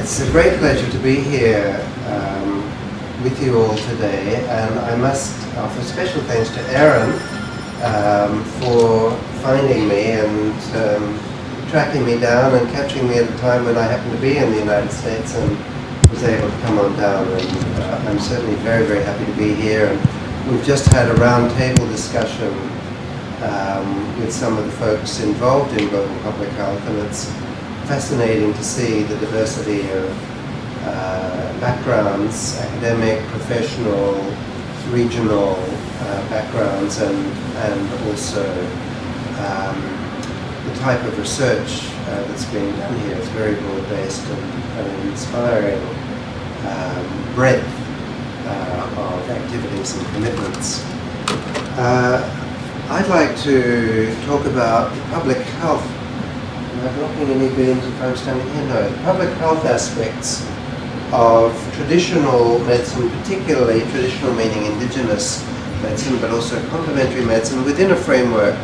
It's a great pleasure to be here with you all today, and I must offer special thanks to Aaron for finding me and tracking me down and catching me at a time when I happened to be in the United States and was able to come on down. And I'm certainly very, very happy to be here. And we've just had a roundtable discussion with some of the folks involved in global public health, and it's fascinating to see the diversity of backgrounds, academic, professional, regional backgrounds, and also the type of research that's being done here is very broad-based and an inspiring breadth of activities and commitments. I'd like to talk about public health. Am I blocking any beams if I'm standing here? No. The public health aspects of traditional medicine, particularly traditional meaning indigenous medicine, but also complementary medicine within a framework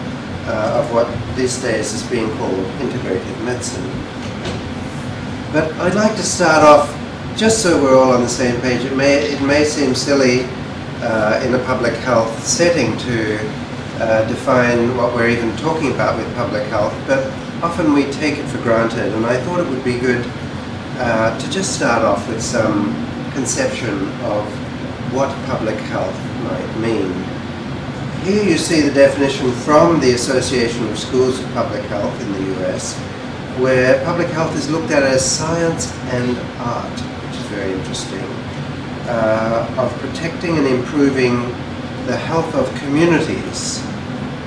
of what these days is being called integrative medicine. But I'd like to start off, just so we're all on the same page. It may seem silly in a public health setting to define what we're even talking about with public health, but often we take it for granted, and I thought it would be good to just start off with some conception of what public health might mean. Here you see the definition from the Association of Schools of Public Health in the US, where public health is looked at as science and art, which is very interesting, of protecting and improving the health of communities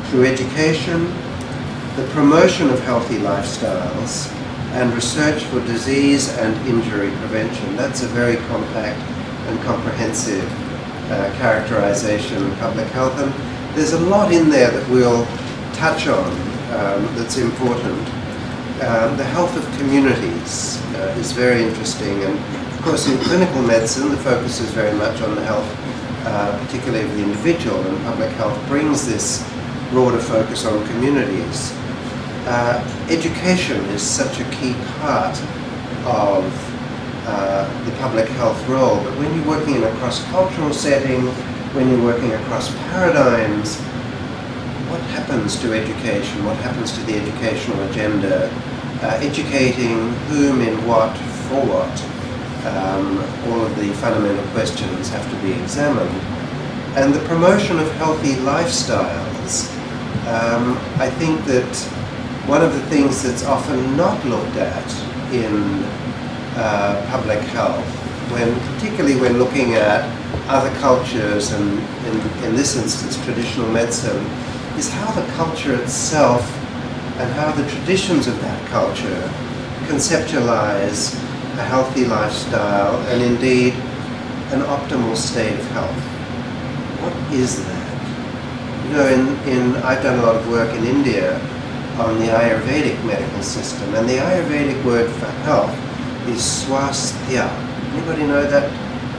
through education, the promotion of healthy lifestyles, and research for disease and injury prevention. That's a very compact and comprehensive characterization of public health, and there's a lot in there that we'll touch on that's important. The health of communities is very interesting, and of course in clinical medicine the focus is very much on the health, particularly of the individual, and public health brings this broader focus on communities. Education is such a key part of the public health role, but when you're working in a cross-cultural setting, when you're working across paradigms, what happens to education? What happens to the educational agenda? Educating whom in what, for what? All of the fundamental questions have to be examined. And the promotion of healthy lifestyles. I think that one of the things that's often not looked at in public health, particularly when looking at other cultures, and in this instance traditional medicine, is how the culture itself and how the traditions of that culture conceptualize a healthy lifestyle and indeed an optimal state of health. What is that? You know, I've done a lot of work in India on the Ayurvedic medical system, and the Ayurvedic word for health is swasthya. Anybody know that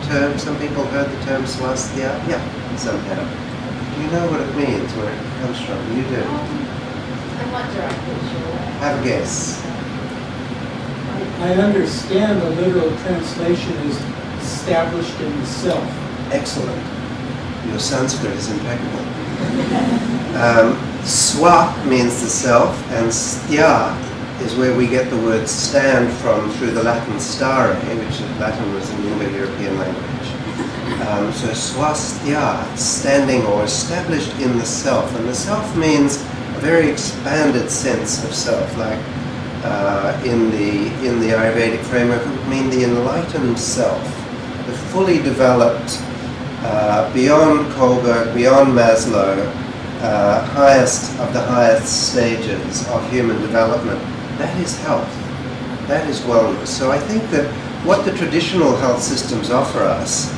term? Some people heard the term swasthya? Yeah, some have. Do you know what it means, where it comes from? You do. I'm not directly sure. Have a guess. I understand the literal translation is established in the self. Excellent. Your Sanskrit is impeccable. Swa means the self, and sthya is where we get the word stand from through the Latin stare, which Latin was an Indo-European language. So swasthya, standing or established in the self, and the self means a very expanded sense of self, like in the Ayurvedic framework it would mean the enlightened self, the fully developed, beyond Kohlberg, beyond Maslow, highest of the highest stages of human development. That is health. That is wellness. So I think that what the traditional health systems offer us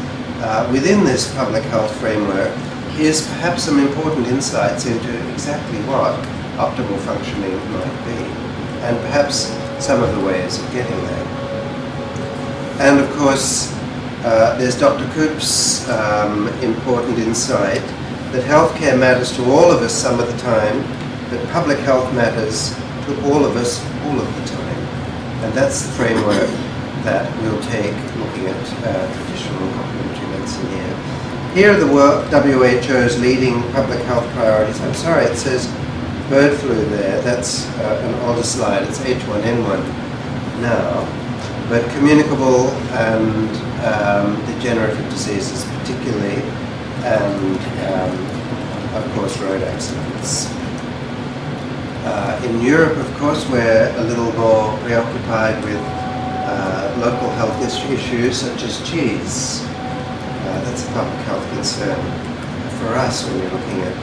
within this public health framework is perhaps some important insights into exactly what optimal functioning might be, and perhaps some of the ways of getting there. And of course, there's Dr. Koop's important insight that healthcare matters to all of us some of the time, but public health matters to all of us all of the time. And that's the framework that we'll take looking at traditional complementary medicine here. Here are the WHO's leading public health priorities. I'm sorry, it says bird flu there. That's an older slide. It's H1N1 now. But communicable and degenerative diseases particularly, and of course road accidents. In Europe, of course, we're a little more preoccupied with local health issues such as cheese. That's a public health concern for us when we're looking at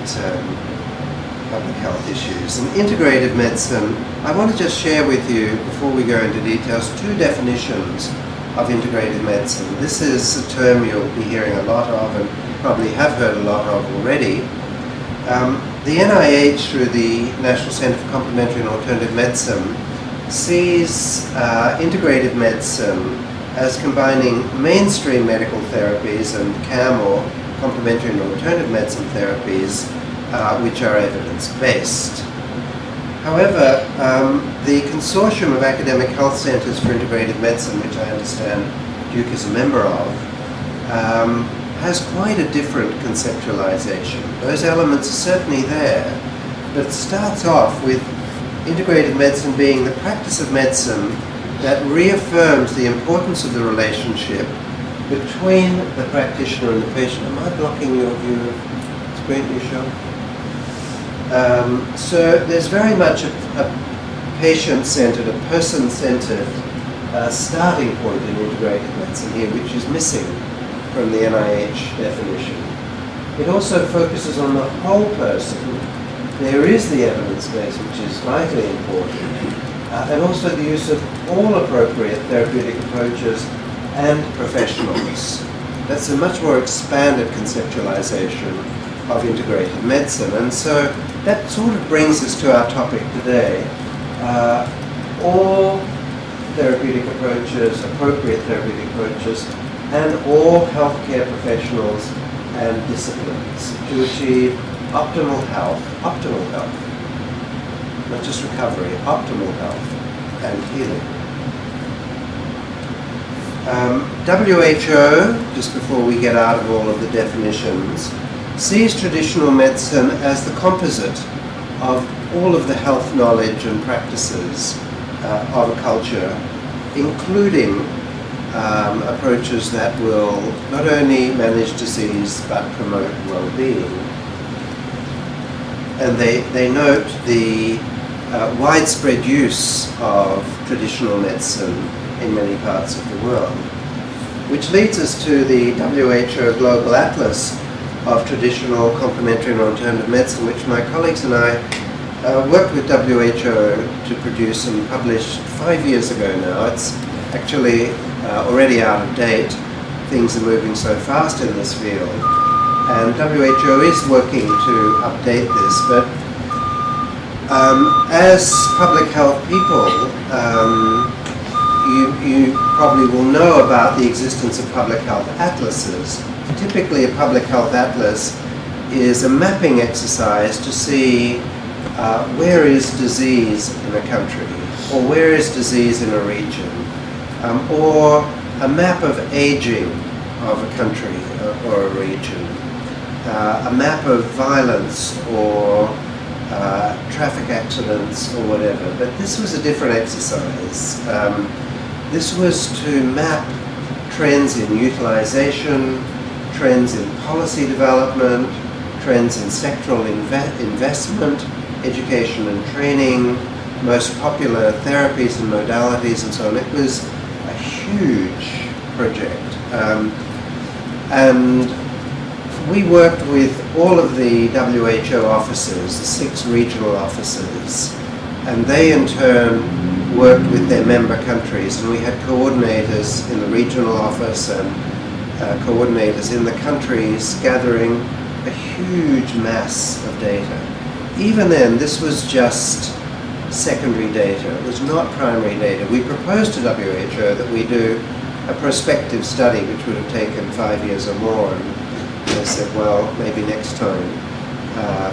public health issues. And integrative medicine, I want to just share with you, before we go into details, two definitions of integrative medicine. This is a term you'll be hearing a lot of and probably have heard a lot of already. The NIH, through the National Center for Complementary and Alternative Medicine, sees integrative medicine as combining mainstream medical therapies and CAM, or complementary and alternative medicine therapies, which are evidence-based. However, the Consortium of Academic Health Centers for Integrative Medicine, which I understand Duke is a member of, has quite a different conceptualization. Those elements are certainly there, but it starts off with integrative medicine being the practice of medicine that reaffirms the importance of the relationship between the practitioner and the patient. Am I blocking your view of the screen, you sure? So there's very much a patient-centered, a person-centered starting point in integrative medicine here, which is missing from the NIH definition. It also focuses on the whole person. There is the evidence base, which is vitally important, and also the use of all appropriate therapeutic approaches and professionals. That's a much more expanded conceptualization of integrative medicine. And so that sort of brings us to our topic today. All therapeutic approaches, appropriate therapeutic approaches, and all healthcare professionals and disciplines to achieve optimal health, not just recovery, optimal health and healing. WHO, just before we get out of all of the definitions, sees traditional medicine as the composite of all of the health knowledge and practices of a culture, including approaches that will not only manage disease but promote well-being. And they note the widespread use of traditional medicine in many parts of the world, which leads us to the WHO Global Atlas of Traditional, Complementary and Alternative Medicine, which my colleagues and I worked with WHO to produce and published 5 years ago now. It's actually already out of date. Things are moving so fast in this field. And WHO is working to update this, but as public health people, you probably will know about the existence of public health atlases. Typically, a public health atlas is a mapping exercise to see where is disease in a country, or where is disease in a region, or a map of aging of a country or a region, a map of violence or traffic accidents or whatever. But this was a different exercise. This was to map trends in utilization, trends in policy development, trends in sectoral investment, education and training, most popular therapies and modalities, and so on. It was a huge project. And we worked with all of the WHO offices, the 6 regional offices, and they in turn worked with their member countries, and we had coordinators in the regional office and coordinators in the countries gathering a huge mass of data. Even then, this was just secondary data. It was not primary data. We proposed to WHO that we do a prospective study, which would have taken 5 years or more, and they said, well, maybe next time.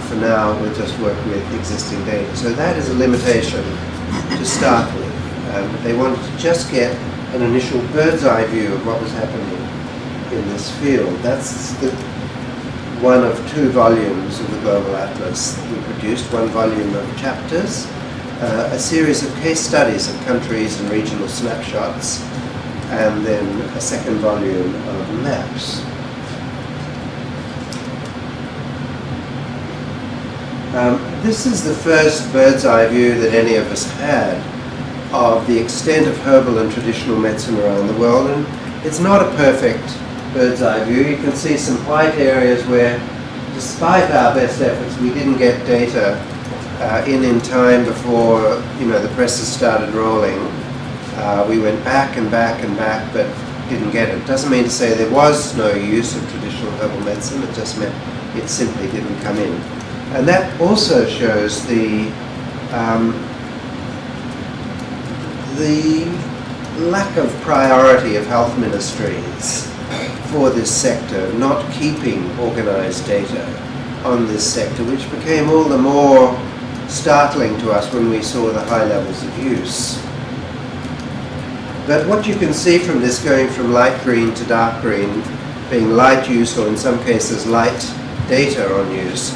For now, we'll just work with existing data. So that is a limitation to start with. They wanted to just get an initial bird's eye view of what was happening in this field. That's one of 2 volumes of the Global Atlas that we produced, one volume of chapters, a series of case studies of countries and regional snapshots, and then a second volume of maps. This is the first bird's eye view that any of us had of the extent of herbal and traditional medicine around the world, and it's not a perfect bird's eye view. You can see some white areas where, despite our best efforts, we didn't get data in time before the presses started rolling. We went back and back and back, but didn't get it. Doesn't mean to say there was no use of traditional herbal medicine. It just meant it simply didn't come in. And that also shows the lack of priority of health ministries for this sector, not keeping organized data on this sector, which became all the more startling to us when we saw the high levels of use. But what you can see from this, going from light green to dark green, being light use, or in some cases light data on use,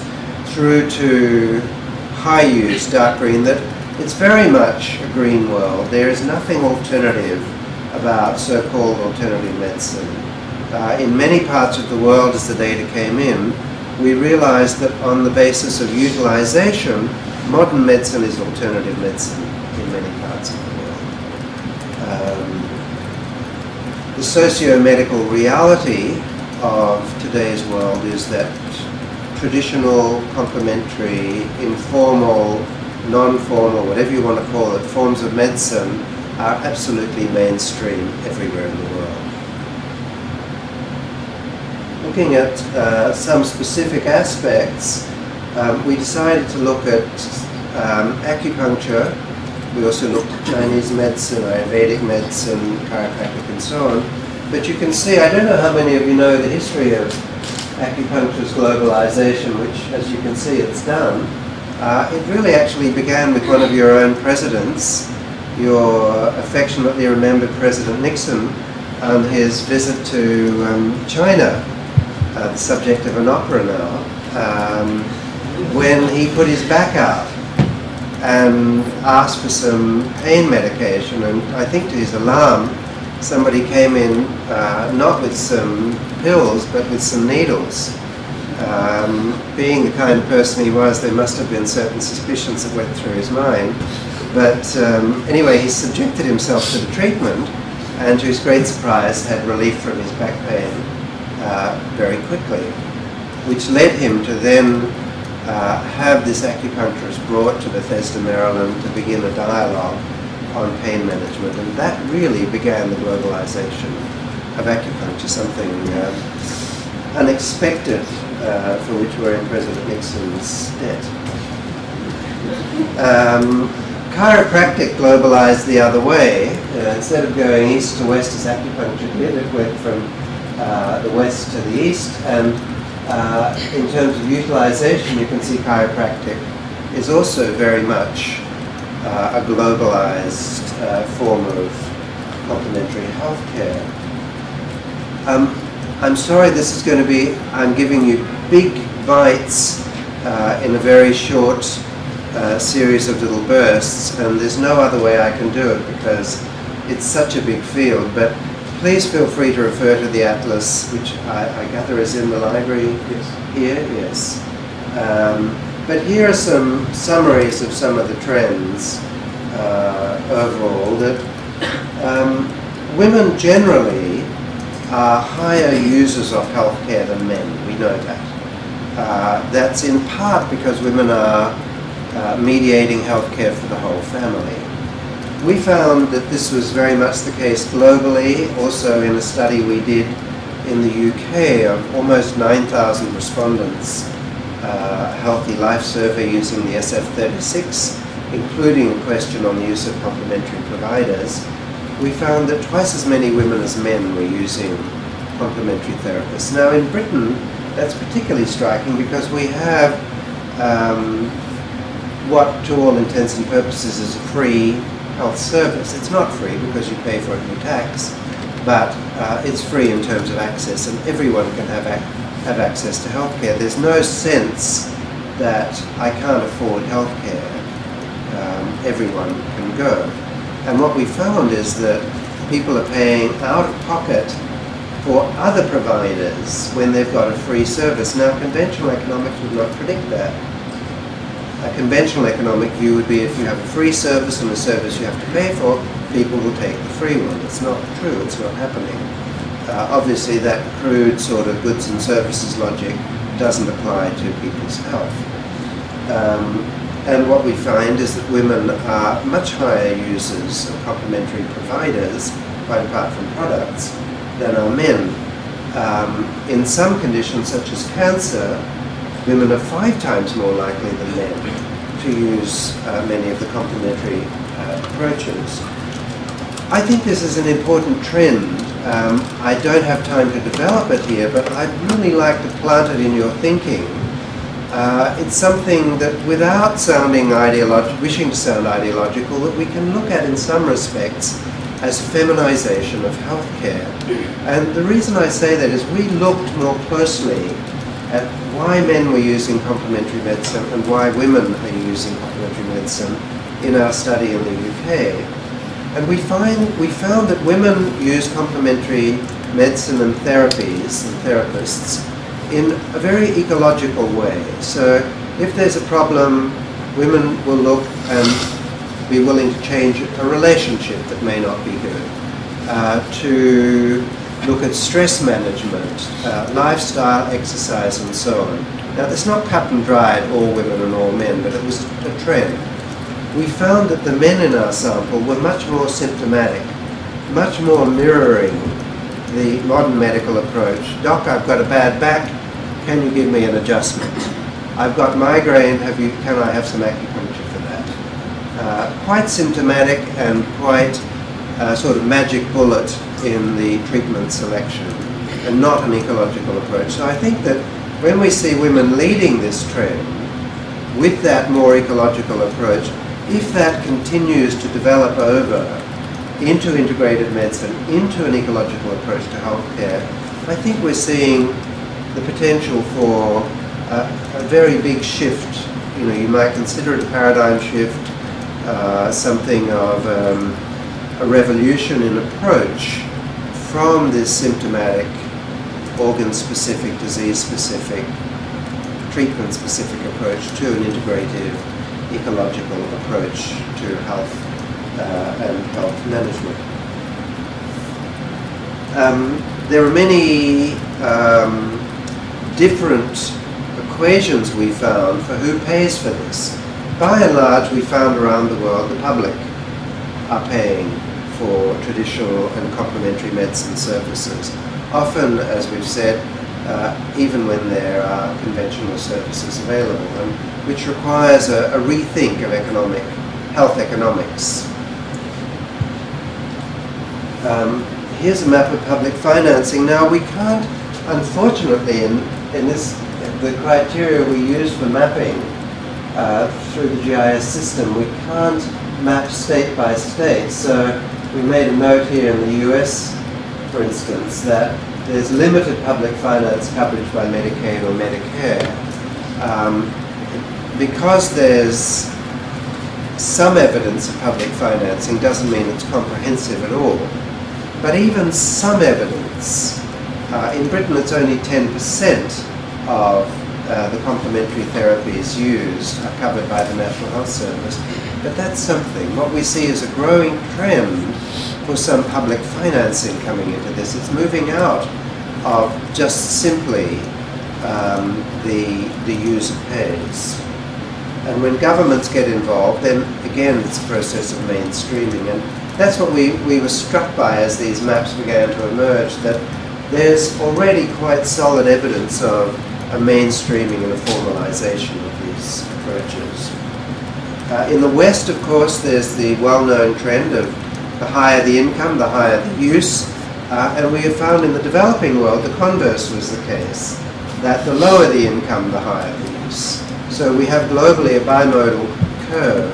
through to high use, dark green, that it's very much a green world. There is nothing alternative about so-called alternative medicine. In many parts of the world, as the data came in, we realized that on the basis of utilization, modern medicine is alternative medicine in many parts of the world. The socio-medical reality of today's world is that traditional, complementary, informal, non-formal, whatever you want to call it, forms of medicine are absolutely mainstream everywhere in the world. Looking at some specific aspects, we decided to look at acupuncture. We also looked at Chinese medicine, Ayurvedic medicine, chiropractic and so on. But you can see, I don't know how many of you know the history of acupuncture's globalization, which, as you can see, it's done. It really actually began with one of your own presidents, your affectionately remembered President Nixon, on his visit to China, the subject of an opera now, when he put his back out and asked for some pain medication, and I think to his alarm, somebody came in not with some pills, but with some needles. Being the kind of person he was, there must have been certain suspicions that went through his mind. But anyway, he subjected himself to the treatment, and to his great surprise, had relief from his back pain very quickly, which led him to then have this acupuncturist brought to Bethesda, Maryland, to begin a dialogue on pain management, and that really began the globalization of acupuncture, something unexpected for which we're in President Nixon's debt. Chiropractic globalized the other way. Instead of going east to west as acupuncture did, it went from the west to the east, and in terms of utilization, you can see chiropractic is also very much a globalized form of complementary healthcare. I'm sorry this is going to be, I'm giving you big bites in a very short series of little bursts, and there's no other way I can do it because it's such a big field, but please feel free to refer to the atlas, which I gather is in the library here. Yes. But here are some summaries of some of the trends overall, that women generally are higher users of healthcare than men. We know that. That's in part because women are mediating healthcare for the whole family. We found that this was very much the case globally, also in a study we did in the UK of almost 9,000 respondents, a healthy life survey using the SF36, including a question on the use of complementary providers. We found that twice as many women as men were using complementary therapists. Now in Britain, that's particularly striking because we have what to all intents and purposes is a free health service. It's not free because you pay for it in tax, but it's free in terms of access, and everyone can have access to healthcare. There's no sense that I can't afford healthcare. Everyone can go. And what we found is that people are paying out of pocket for other providers when they've got a free service. Now, conventional economics would not predict that. A conventional economic view would be if you have a free service and a service you have to pay for, people will take the free one. It's not true, it's not happening. Obviously that crude sort of goods and services logic doesn't apply to people's health. And what we find is that women are much higher users of complementary providers, quite apart from products, than are men. In some conditions such as cancer, women are 5 times more likely than men to use many of the complementary approaches. I think this is an important trend. I don't have time to develop it here, but I'd really like to plant it in your thinking. It's something that, without wishing to sound ideological, that we can look at in some respects as feminization of healthcare. And the reason I say that is we looked more closely at why men were using complementary medicine and why women are using complementary medicine in our study in the UK. And we found that women use complementary medicine and therapies and therapists in a very ecological way. So if there's a problem, women will look and be willing to change a relationship that may not be good, to look at stress management, lifestyle, exercise, and so on. Now, that's not cut and dried, all women and all men, but it was a trend. We found that the men in our sample were much more symptomatic, much more mirroring the modern medical approach. Doc, I've got a bad back, can you give me an adjustment? I've got migraine, can I have some acupuncture for that? Quite symptomatic and quite sort of magic bullet in the treatment selection, and not an ecological approach. So I think that when we see women leading this trend with that more ecological approach, if that continues to develop over into integrated medicine, into an ecological approach to healthcare, I think we're seeing the potential for a very big shift. You know, you might consider it a paradigm shift, something of a revolution in approach from this symptomatic, organ-specific, disease-specific, treatment-specific approach to an integrative, ecological approach to health and health management. There are many different equations we found for who pays for this. By and large, we found around the world the public are paying for traditional and complementary medicine services. Often, as we've said, even when there are conventional services available, and which requires a rethink of health economics. Here's a map of public financing. Now, we can't, unfortunately, in the criteria we use for mapping through the GIS system, we can't map state by state. So we made a note here in the US, for instance, that there's limited public finance coverage by Medicaid or Medicare. Because there's some evidence of public financing doesn't mean it's comprehensive at all. But even some evidence, in Britain it's only 10% of the complementary therapies used are covered by the National Health Service. But that's something. What we see is a growing trend for some public financing coming into this. It's moving out of just simply the user pays. And when governments get involved, then again it's a process of mainstreaming. And that's what we were struck by as these maps began to emerge, that there's already quite solid evidence of a mainstreaming and a formalization of these approaches. In the West, of course, there's the well-known trend of the higher the income, the higher the use. And we have found in the developing world the converse was the case, that the lower the income, the higher the use. So we have globally a bimodal curve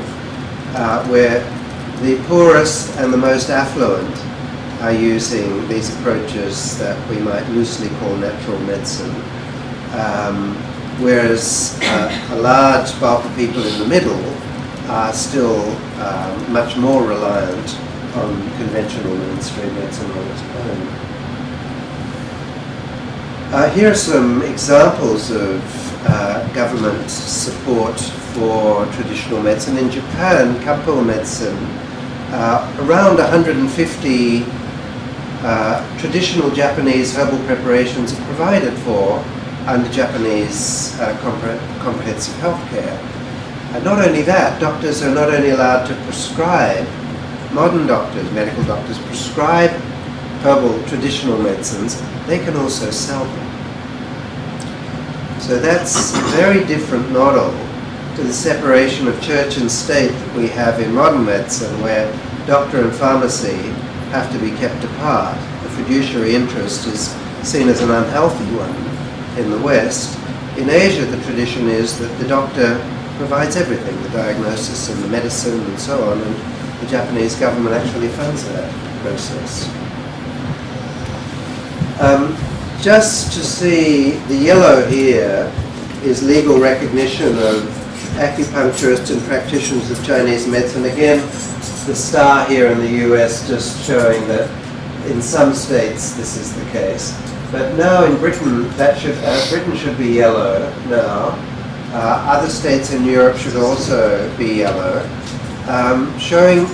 where The poorest and the most affluent are using these approaches that we might loosely call natural medicine, whereas a large bulk of people in the middle are still much more reliant on conventional mainstream medicine on its own. Here are some examples of government support for traditional medicine. In Japan, Kampo medicine, around 150 traditional Japanese herbal preparations are provided for under Japanese comprehensive health care. And not only that, doctors are not only allowed to prescribe, modern doctors, medical doctors, prescribe herbal traditional medicines, they can also sell them. So that's a very different model to the separation of church and state that we have in modern medicine, where doctor and pharmacy have to be kept apart. The fiduciary interest is seen as an unhealthy one in the West. In Asia, the tradition is that the doctor provides everything, the diagnosis and the medicine and so on, and the Japanese government actually funds that process. Just to see, the yellow here is legal recognition of acupuncturists and practitioners of Chinese medicine. Again, the star here in the US just showing that in some states this is the case. But now in Britain, Britain should be yellow now. Other states in Europe should also be yellow, showing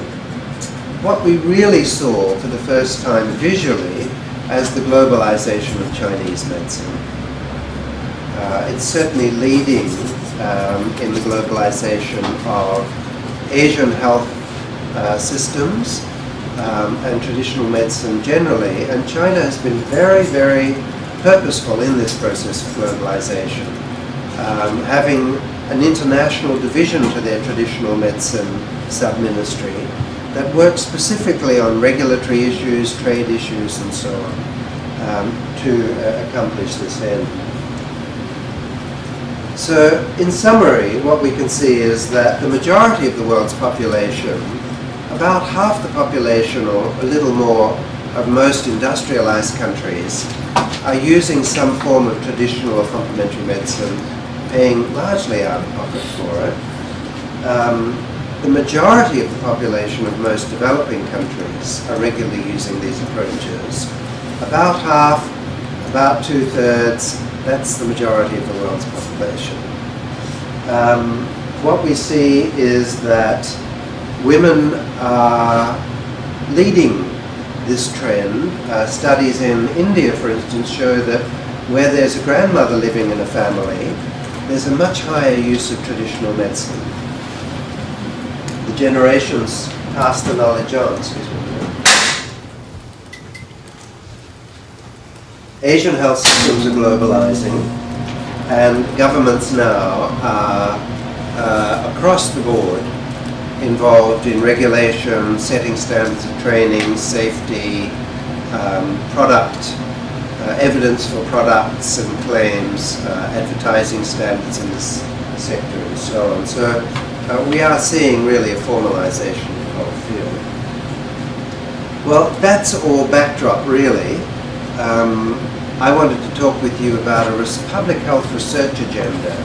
what we really saw for the first time visually as the globalization of Chinese medicine. It's certainly leading in the globalization of Asian health systems and traditional medicine generally, and China has been very, very purposeful in this process of globalization, having an international division to their traditional medicine sub-ministry that works specifically on regulatory issues, trade issues, and so on, to accomplish this end. So, in summary, what we can see is that the majority of the world's population, about half the population or a little more of most industrialized countries, are using some form of traditional or complementary medicine, paying largely out of pocket for it. The majority of the population of most developing countries are regularly using these approaches. About half, about 2/3, that's the majority of the world's population. What we see is that women are leading this trend. Studies in India, for instance, show that where there's a grandmother living in a family, there's a much higher use of traditional medicine. The generations pass the knowledge on. Asian health systems are globalizing, and governments now are across the board involved in regulation, setting standards of training, safety, product, evidence for products and claims, advertising standards in this sector, and so on. So we are seeing really a formalization of the whole field. Well, that's all backdrop, really. I wanted to talk with you about a public health research agenda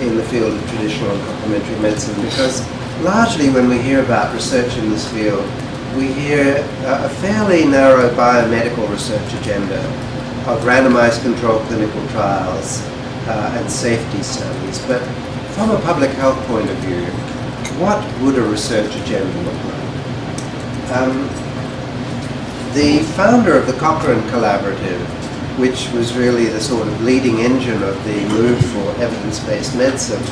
in the field of traditional and complementary medicine, because largely when we hear about research in this field, we hear a fairly narrow biomedical research agenda of randomized controlled clinical trials and safety studies. But from a public health point of view, what would a research agenda look like? The founder of the Cochrane Collaborative, which was really the sort of leading engine of the move for evidence-based medicine,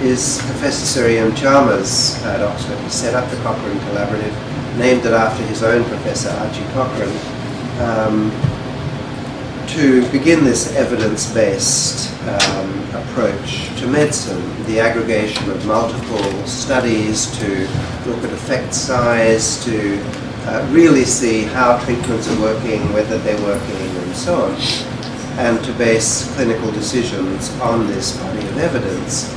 is Professor Sir Ian Chalmers at Oxford. He set up the Cochrane Collaborative, named it after his own professor, Archie Cochrane, to begin this evidence-based approach to medicine, the aggregation of multiple studies to look at effect size, to really see how treatments are working, whether they're working, and so on, and to base clinical decisions on this body of evidence.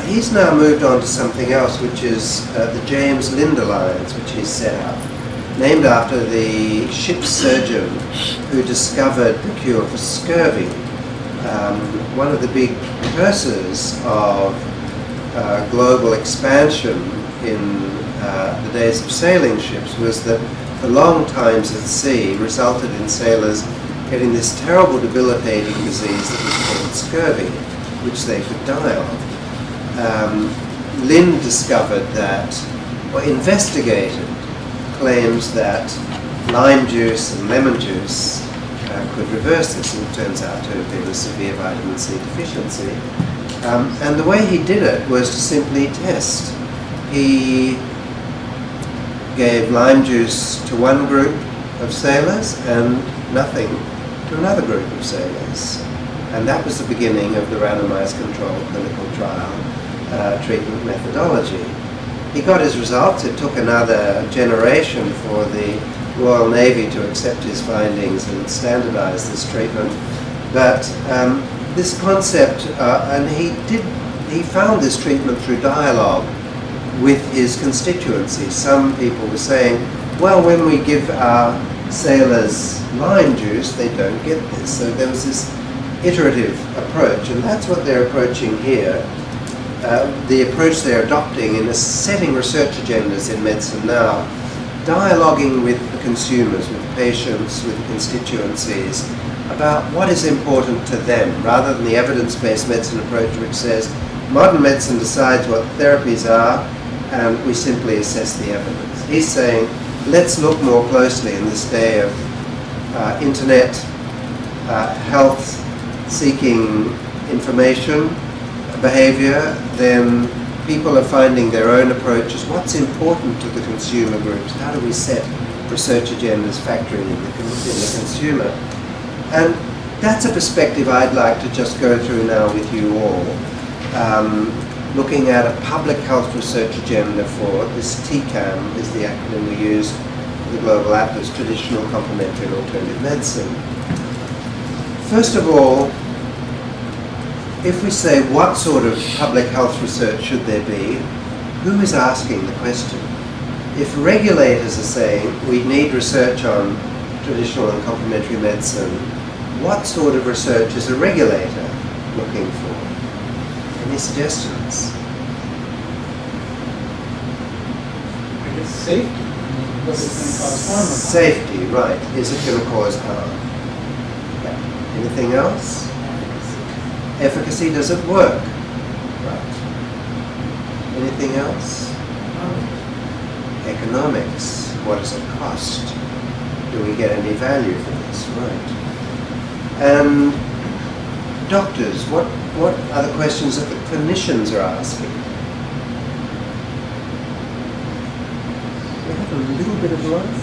He's now moved on to something else, which is the James Lind Alliance, which he's set up, named after the ship surgeon who discovered the cure for scurvy. One of the big curses of global expansion in the days of sailing ships was that the long times at sea resulted in sailors getting this terrible debilitating disease that was called scurvy, which they could die of. Lind discovered that, or investigated, claims that lime juice and lemon juice could reverse this, and it turns out to have been a severe vitamin C deficiency. And the way he did it was to simply test. He gave lime juice to one group of sailors and nothing to another group of sailors. And that was the beginning of the randomized controlled clinical trial treatment methodology. He got his results. It took another generation for the Royal Navy to accept his findings and standardize this treatment. But this concept, and he found this treatment through dialogue with his constituency. Some people were saying, well, when we give our sailors lime juice, they don't get this. So there was this iterative approach, and that's what they're approaching here. The approach they're adopting in setting research agendas in medicine now, dialoguing with the consumers, with the patients, with the constituencies, about what is important to them, rather than the evidence-based medicine approach which says modern medicine decides what therapies are and we simply assess the evidence. He's saying, let's look more closely in this day of internet, health-seeking information, behavior, then people are finding their own approaches. What's important to the consumer groups? How do we set research agendas factoring in the consumer? And that's a perspective I'd like to just go through now with you all. Looking at a public health research agenda for this TCAM is the acronym we use for the Global Atlas, Traditional, Complementary and Alternative Medicine. First of all, if we say what sort of public health research should there be, who is asking the question? If regulators are saying we need research on traditional and complementary medicine, what sort of research is a regulator looking for? Any suggestions? I guess safety. Whether it's going to cause harm or not. Safety, right. Is it going to cause harm? Yeah. Anything else? Efficacy, does it work? Right. Anything else? Economics, what does it cost? Do we get any value for this? Right. And doctors, what are the questions that the clinicians are asking? We have a little bit of light.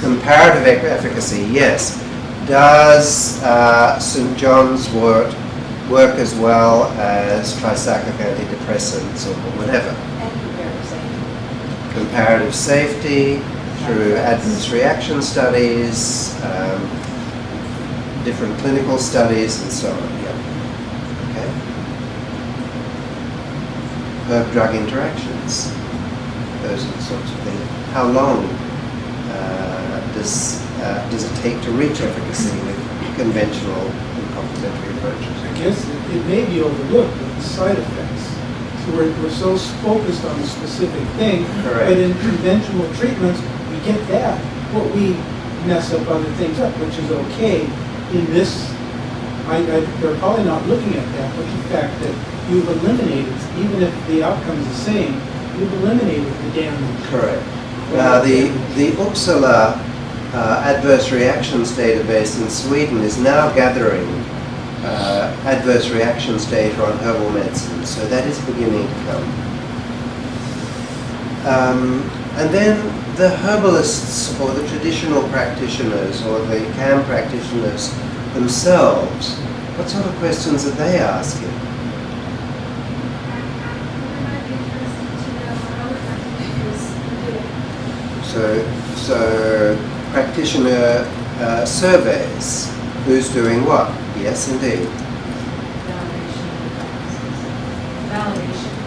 Comparative efficacy, yes. Does St. John's work as well as tricyclic antidepressants or whatever? And Comparative safety through adverse reaction studies, different clinical studies and so on. Yeah. Okay. Herb-drug interactions. Those are the sorts of things. How long does it take to reach efficacy with conventional and complementary approaches? I guess it may be overlooked, but the side effects. So we're so focused on a specific thing, Correct. but in conventional treatments, we get that. But we mess up other things up, which is okay. In this, they're probably not looking at that, but the fact that you've eliminated, even if the outcome is the same, you've eliminated the damage. Correct. Now, the Uppsala adverse reactions database in Sweden is now gathering adverse reactions data on herbal medicine, so that is beginning to come. And then the herbalists or the traditional practitioners or the CAM practitioners themselves, what sort of questions are they asking? So practitioner surveys, who's doing what? Yes, indeed.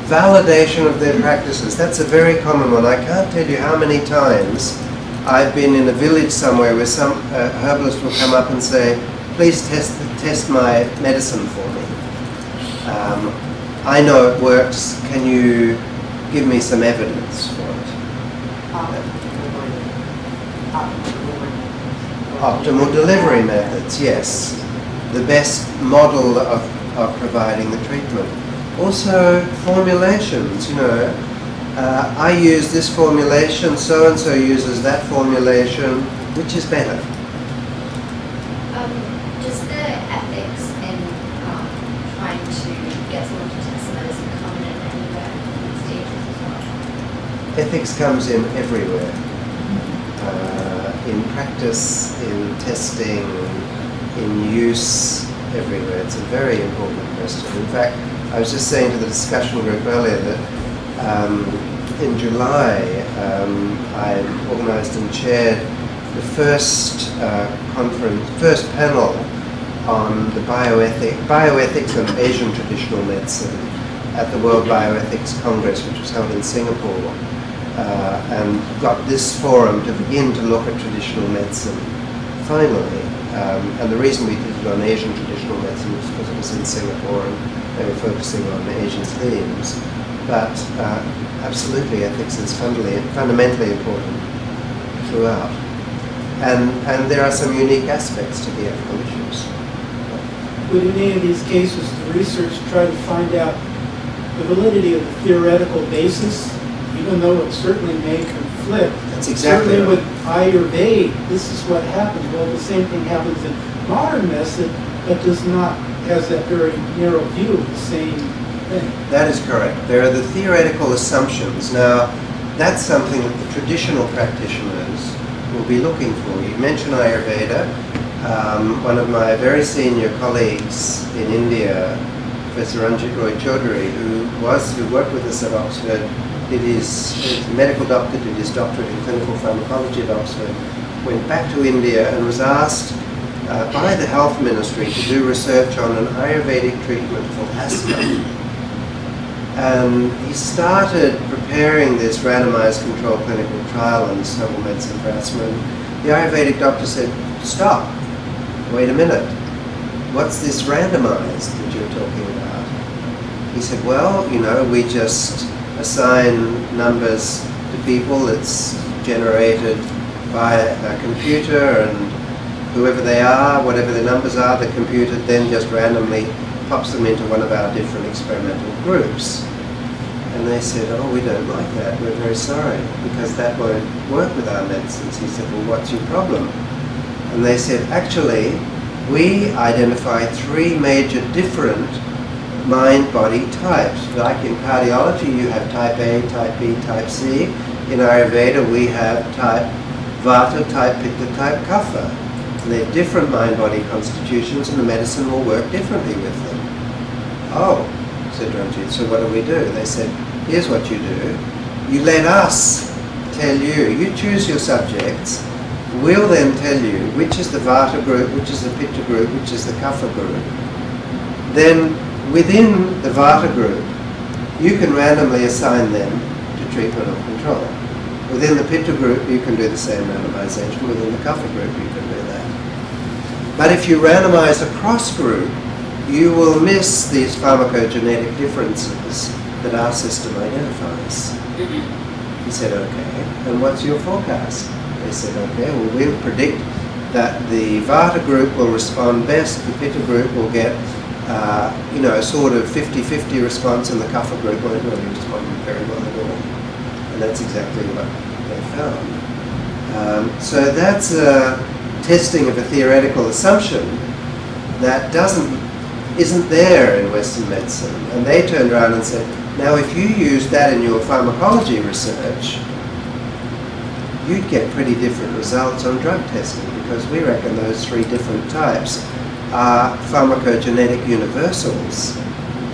validation of their practices. That's a very common one. I can't tell you how many times I've been in a village somewhere where some herbalist will come up and say, please test my medicine for me. I know it works. Can you give me some evidence for it? Optimal delivery methods, yes. The best model of providing the treatment. Also, formulations, I use this formulation, so-and-so uses that formulation. Which is better? Does the ethics in trying to get someone to test medicine come in anywhere in stages as well? Ethics comes in everywhere. In practice, in testing, in use, everywhere. It's a very important question. In fact, I was just saying to the discussion group earlier that in July I organised and chaired the first first panel on the bioethics and Asian traditional medicine at the World Bioethics Congress, which was held in Singapore, and got this forum to begin to look at traditional medicine finally. And the reason we did it on Asian traditional medicine was because it was in Singapore and they were focusing on Asian themes. But absolutely, ethics is fundamentally important throughout. And there are some unique aspects to the ethical issues. Would in any of these cases the research try to find out the validity of the theoretical basis, even though it certainly may conflict? That's exactly certainly right. with Ayurveda, this is what happens. Well, the same thing happens in modern medicine, but has that very narrow view of the same thing. That is correct. There are the theoretical assumptions. Now, that's something that the traditional practitioners will be looking for. You mentioned Ayurveda. One of my very senior colleagues in India, Professor Ranjit Roy Chaudhary, who worked with us at Oxford, is a medical doctor, did his doctorate in clinical pharmacology at Oxford, went back to India and was asked by the health ministry to do research on an Ayurvedic treatment for asthma. And he started preparing this randomized controlled clinical trial on this novel medicine for asthma. And the Ayurvedic doctor said, stop, wait a minute, what's this randomized that you're talking about? He said, well, we just assign numbers to people. It's generated by a computer, and whoever they are, whatever their numbers are, the computer then just randomly pops them into one of our different experimental groups. And they said, oh, we don't like that, we're very sorry, because that won't work with our medicines. He said, well, what's your problem? And they said, actually, we identify 3 major different mind-body types. Like in cardiology, you have type A, type B, type C. In Ayurveda, we have type Vata, type Pitta, type Kapha. And they're different mind-body constitutions, and the medicine will work differently with them. Oh, said Ranjit, so what do we do? They said, here's what you do. You let us tell you. You choose your subjects. We'll then tell you which is the Vata group, which is the Pitta group, which is the Kapha group. Then within the Vata group, you can randomly assign them to treatment or control. Within the Pitta group, you can do the same randomization. Within the Kapha group, you can do that. But if you randomize across group, you will miss these pharmacogenetic differences that our system identifies. He said, okay, and what's your forecast? They said, okay, well, we'll predict that the Vata group will respond best, the Pitta group will get a sort of 50-50 response, and the Kapha group won't really respond very well at all. And that's exactly what they found. So that's a testing of a theoretical assumption that isn't there in Western medicine. And they turned around and said, now if you use that in your pharmacology research, you'd get pretty different results on drug testing, because we reckon those 3 different types are pharmacogenetic universals,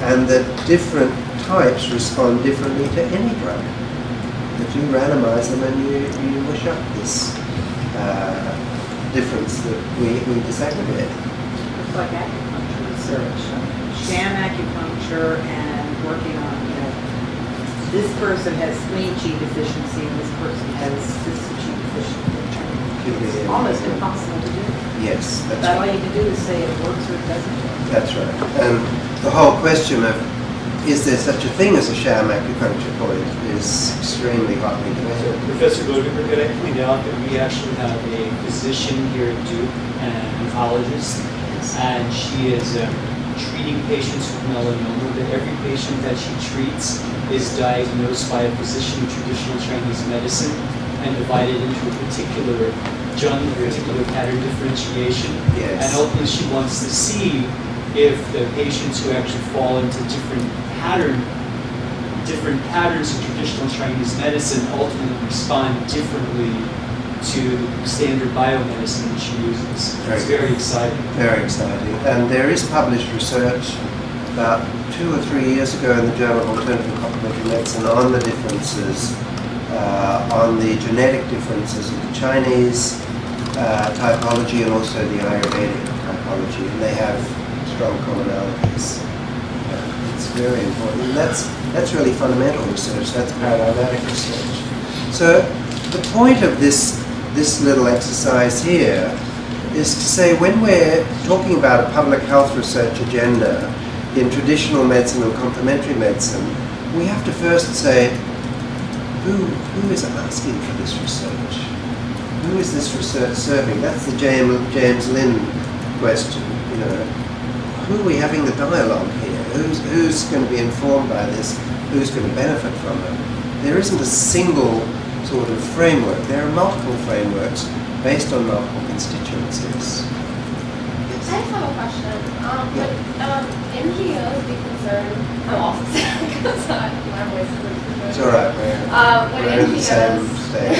and that different types respond differently to any drug. But you randomize them and you mush up this difference that we disaggregate. It's like acupuncture research, sham acupuncture, and working on this person has clean qi deficiency and this person has this qi deficiency. It's almost impossible to do. Yes, that's But all right. you can do is say it works or it doesn't work. That's right. And the whole question of is there such a thing as a sham acupuncture point is extremely hotly debated. Professor Bodeker, could I point out that we actually have a physician here at Duke, an oncologist, and she is treating patients with melanoma, but every patient that she treats is diagnosed by a physician in traditional Chinese medicine and divided into a particular pattern differentiation. Yes. And ultimately she wants to see if the patients who actually fall into different patterns of traditional Chinese medicine ultimately respond differently to the standard biomedicine that she uses. It's very exciting. Very exciting. And there is published research about 2 or 3 years ago in the Journal of Alternative and Complementary Medicine on the differences, on the genetic differences of the Chinese typology and also the Ayurvedic typology. And they have strong commonalities. It's very important. And that's really fundamental research. That's paradigmatic research. So the point of this little exercise here is to say when we're talking about a public health research agenda in traditional medicine and complementary medicine, we have to first say, who is asking for this research? Who is this research serving? That's the James Lynn question. You know, who are we having the dialogue here? Who's going to be informed by this? Who's going to benefit from it? There isn't a single sort of framework. There are multiple frameworks based on multiple constituencies. I just have a question. Would NGOs be concerned? I'm also sad because my voice is It's all right, we're in the same state.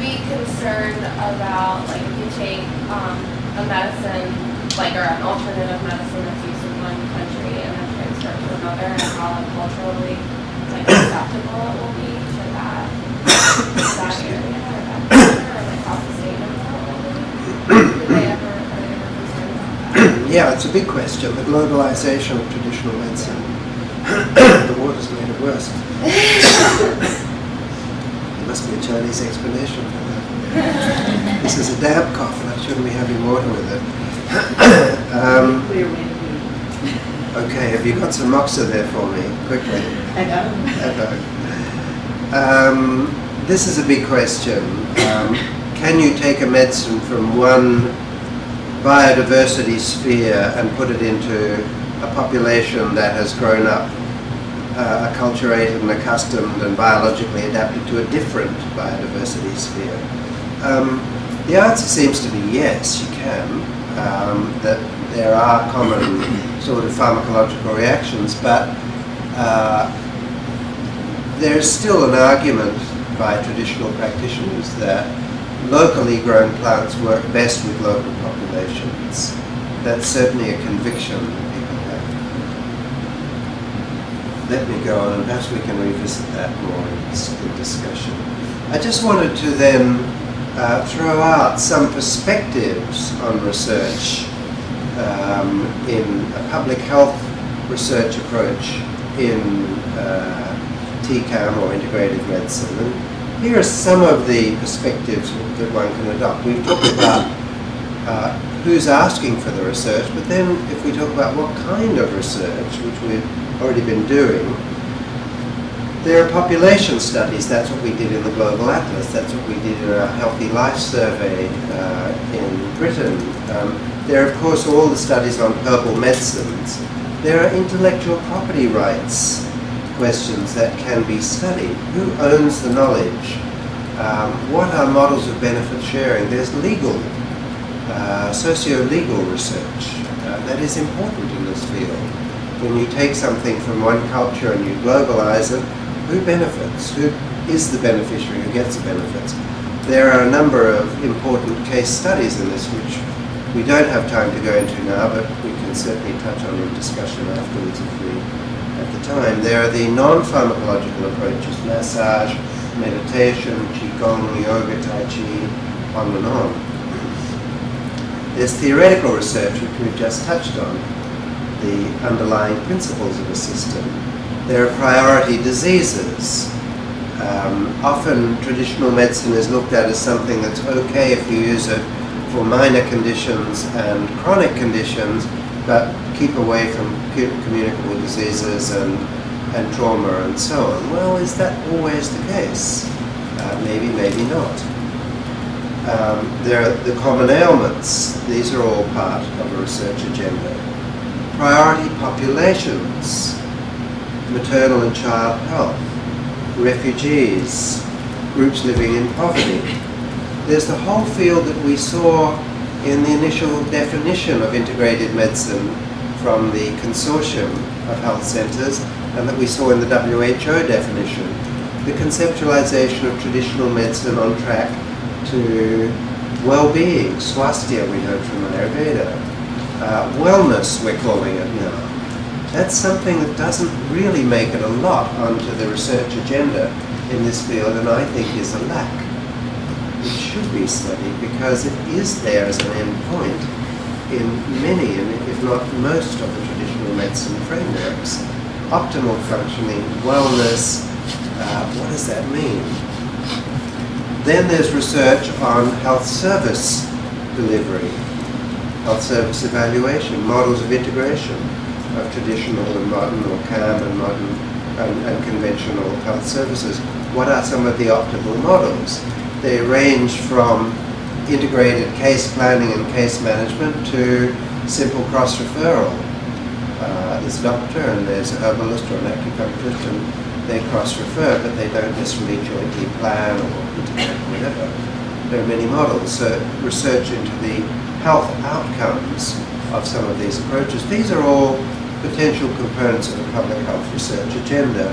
be concerned about, like, if you take a medicine, like, or an alternative medicine that's used in one country and then transferred to another, and how, like, culturally, like, acceptable it will be to that area or that culture, or like how sustainable it will be? Are they ever concerned about that? Yeah, it's a big question. The globalization of traditional medicine. The water's made it worse. There must be a Chinese explanation for that. This is a damp cough and I shouldn't be having water with it. Clear way to be. Okay, have you got some moxa there for me? Quickly. I know. This is a big question. Can you take a medicine from one biodiversity sphere and put it into a population that has grown up acculturated and accustomed and biologically adapted to a different biodiversity sphere? The answer seems to be yes, you can. That there are common sort of pharmacological reactions, but there's still an argument by traditional practitioners that locally grown plants work best with local populations. That's certainly a conviction that people have. Let me go on and perhaps we can revisit that more in discussion. I just wanted to then throw out some perspectives on research in a public health research approach in TCAM or integrative medicine. And here are some of the perspectives that one can adopt. We've talked about who's asking for the research, but then if we talk about what kind of research, which we've already been doing, there are population studies. That's what we did in the Global Atlas. That's what we did in our Healthy Life Survey in Britain. There are, of course, all the studies on herbal medicines. There are intellectual property rights questions that can be studied. Who owns the knowledge? What are models of benefit sharing? There's legal, socio-legal research that is important in this field. When you take something from one culture and you globalize it, who benefits? Who is the beneficiary? Who gets the benefits? There are a number of important case studies in this which we don't have time to go into now, but we can certainly touch on in discussion afterwards if we have the time. There are the non-pharmacological approaches, massage, meditation, qigong, yoga, tai chi, on and on. There's theoretical research which we've just touched on, the underlying principles of a system. There are priority diseases. Often traditional medicine is looked at as something that's okay if you use it for minor conditions and chronic conditions, but keep away from communicable diseases and trauma and so on. Well, is that always the case? Maybe, maybe not. There are the common ailments. These are all part of a research agenda. Priority populations, maternal and child health, refugees, groups living in poverty. There's the whole field that we saw in the initial definition of integrated medicine from the consortium of health centres, and that we saw in the WHO definition, the conceptualization of traditional medicine on track to well-being, swasthya we heard from Ayurveda, wellness we're calling it now. That's something that doesn't really make it a lot onto the research agenda in this field, and I think is a lack. It should be studied because it is there as an end point in many, if not most, of the traditional medicine frameworks. Optimal functioning, wellness, what does that mean? Then there's research on health service delivery, health service evaluation, models of integration of traditional and modern, or CAM and modern and conventional health services. What are some of the optimal models? They range from integrated case planning and case management to simple cross-referral. There's a doctor and there's a herbalist or an acupuncturist, and they cross-refer, but they don't necessarily jointly plan or integrate or whatever. There are many models. So research into the health outcomes of some of these approaches. These are all potential components of the public health research agenda.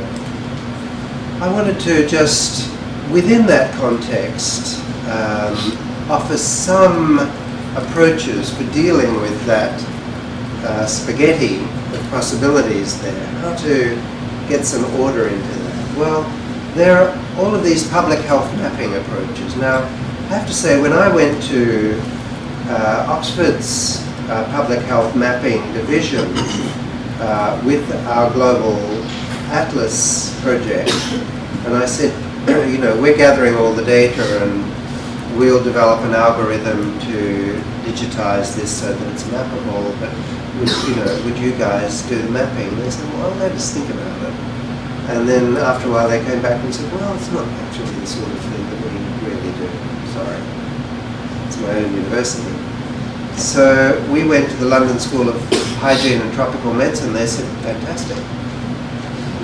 I wanted to just, within that context, offer some approaches for dealing with that spaghetti of possibilities there, how to get some order into that. Well, there are all of these public health mapping approaches. Now, I have to say, when I went to Oxford's public health mapping division with our global atlas project, and I said, you know, we're gathering all the data and we'll develop an algorithm to digitize this so that it's mappable, but would you guys do the mapping? And they said, well, let us think about it. And then after a while they came back and said, well, it's not actually the sort of thing that we really do. Sorry. It's my own university. So we went to the London School of Hygiene and Tropical Medicine. They said, fantastic.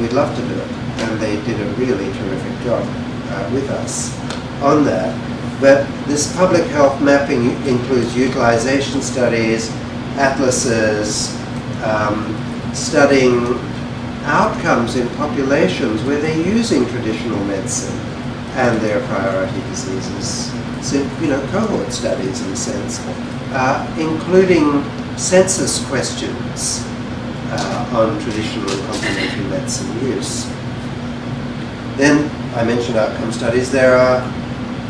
We'd love to do it. And they did a really terrific job with us on that. But this public health mapping includes utilization studies, atlases, studying outcomes in populations where they're using traditional medicine and their priority diseases. So, cohort studies in a sense, including census questions on traditional and complementary medicine use. Then I mentioned outcome studies. There are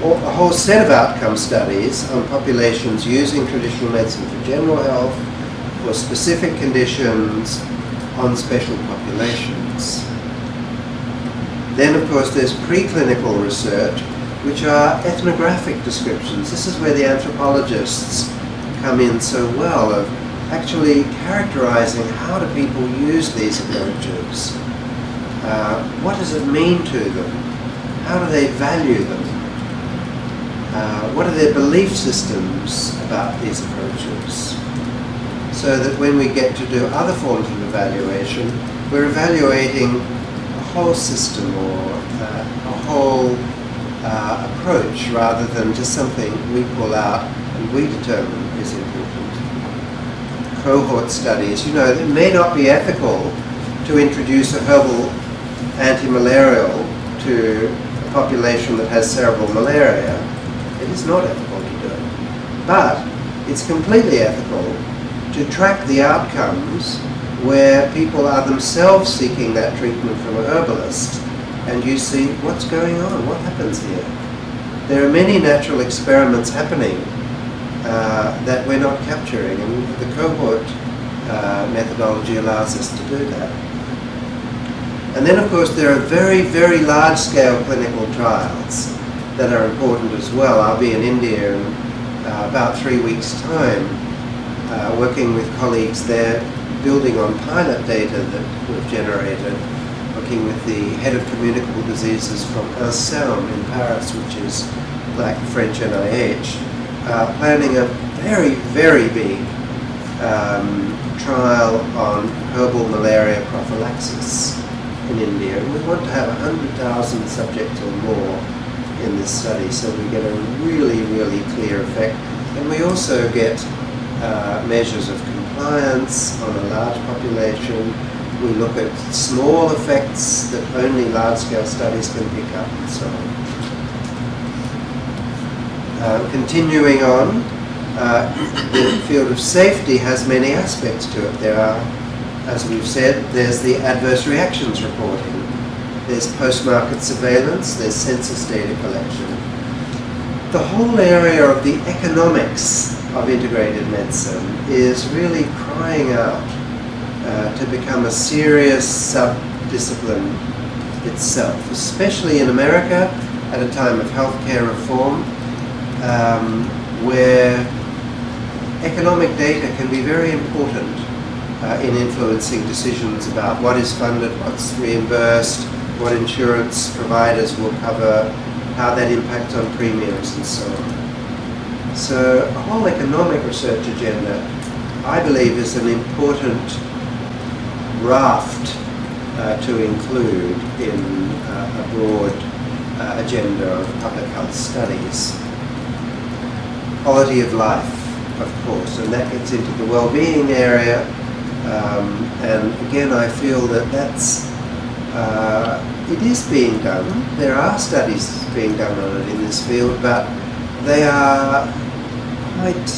a whole set of outcome studies on populations using traditional medicine for general health, for specific conditions, on special populations. Then, of course, there's preclinical research, which are ethnographic descriptions. This is where the anthropologists come in so well, of actually characterizing how do people use these approaches. What does it mean to them? How do they value them? What are their belief systems about these approaches? So that when we get to do other forms of evaluation, we're evaluating a whole system or a whole approach rather than just something we pull out and we determine is important. Cohort studies, it may not be ethical to introduce a herbal anti-malarial to a population that has cerebral malaria. It is not ethical to do it. But it's completely ethical to track the outcomes where people are themselves seeking that treatment from a herbalist, and you see what's going on, what happens here. There are many natural experiments happening that we're not capturing, and the cohort methodology allows us to do that. And then, of course, there are very, very large-scale clinical trials that are important as well. I'll be in India in about 3 weeks' time, working with colleagues there, building on pilot data that we've generated, working with the head of communicable diseases from Ailments in Paris, which is like the French NIH, planning a very, very big trial on herbal malaria prophylaxis in India. And we want to have 100,000 subjects or more in this study, so we get a really, really clear effect. And we also get measures of compliance on a large population. We look at small effects that only large-scale studies can pick up, and so on. Continuing on, the field of safety has many aspects to it. There are, as we've said, there's the adverse reactions reporting. There's post-market surveillance, there's census data collection. The whole area of the economics of integrated medicine is really crying out to become a serious sub-discipline itself, especially in America at a time of healthcare reform, where economic data can be very important in influencing decisions about what is funded, what's reimbursed, what insurance providers will cover, how that impacts on premiums and so on. So a whole economic research agenda, I believe, is an important raft to include in a broad agenda of public health studies. Quality of life, of course, and that gets into the well-being area. And again, I feel that that's it is being done. There are studies being done on it in this field, but they are quite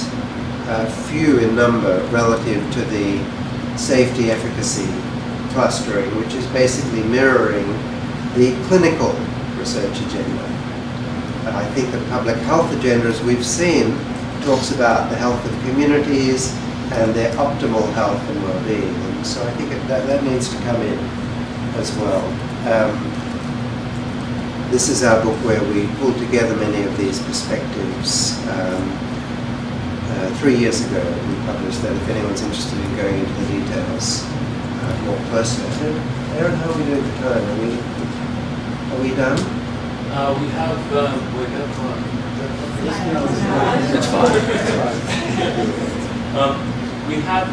few in number relative to the safety efficacy clustering, which is basically mirroring the clinical research agenda. I think the public health agenda, as we've seen, talks about the health of communities and their optimal health and well-being. And so I think that needs to come in as well. This is our book where we pulled together many of these perspectives. 3 years ago we published that, if anyone's interested in going into the details more closely. Aaron, how are we doing for time? Are we done? We have, It's fine. we have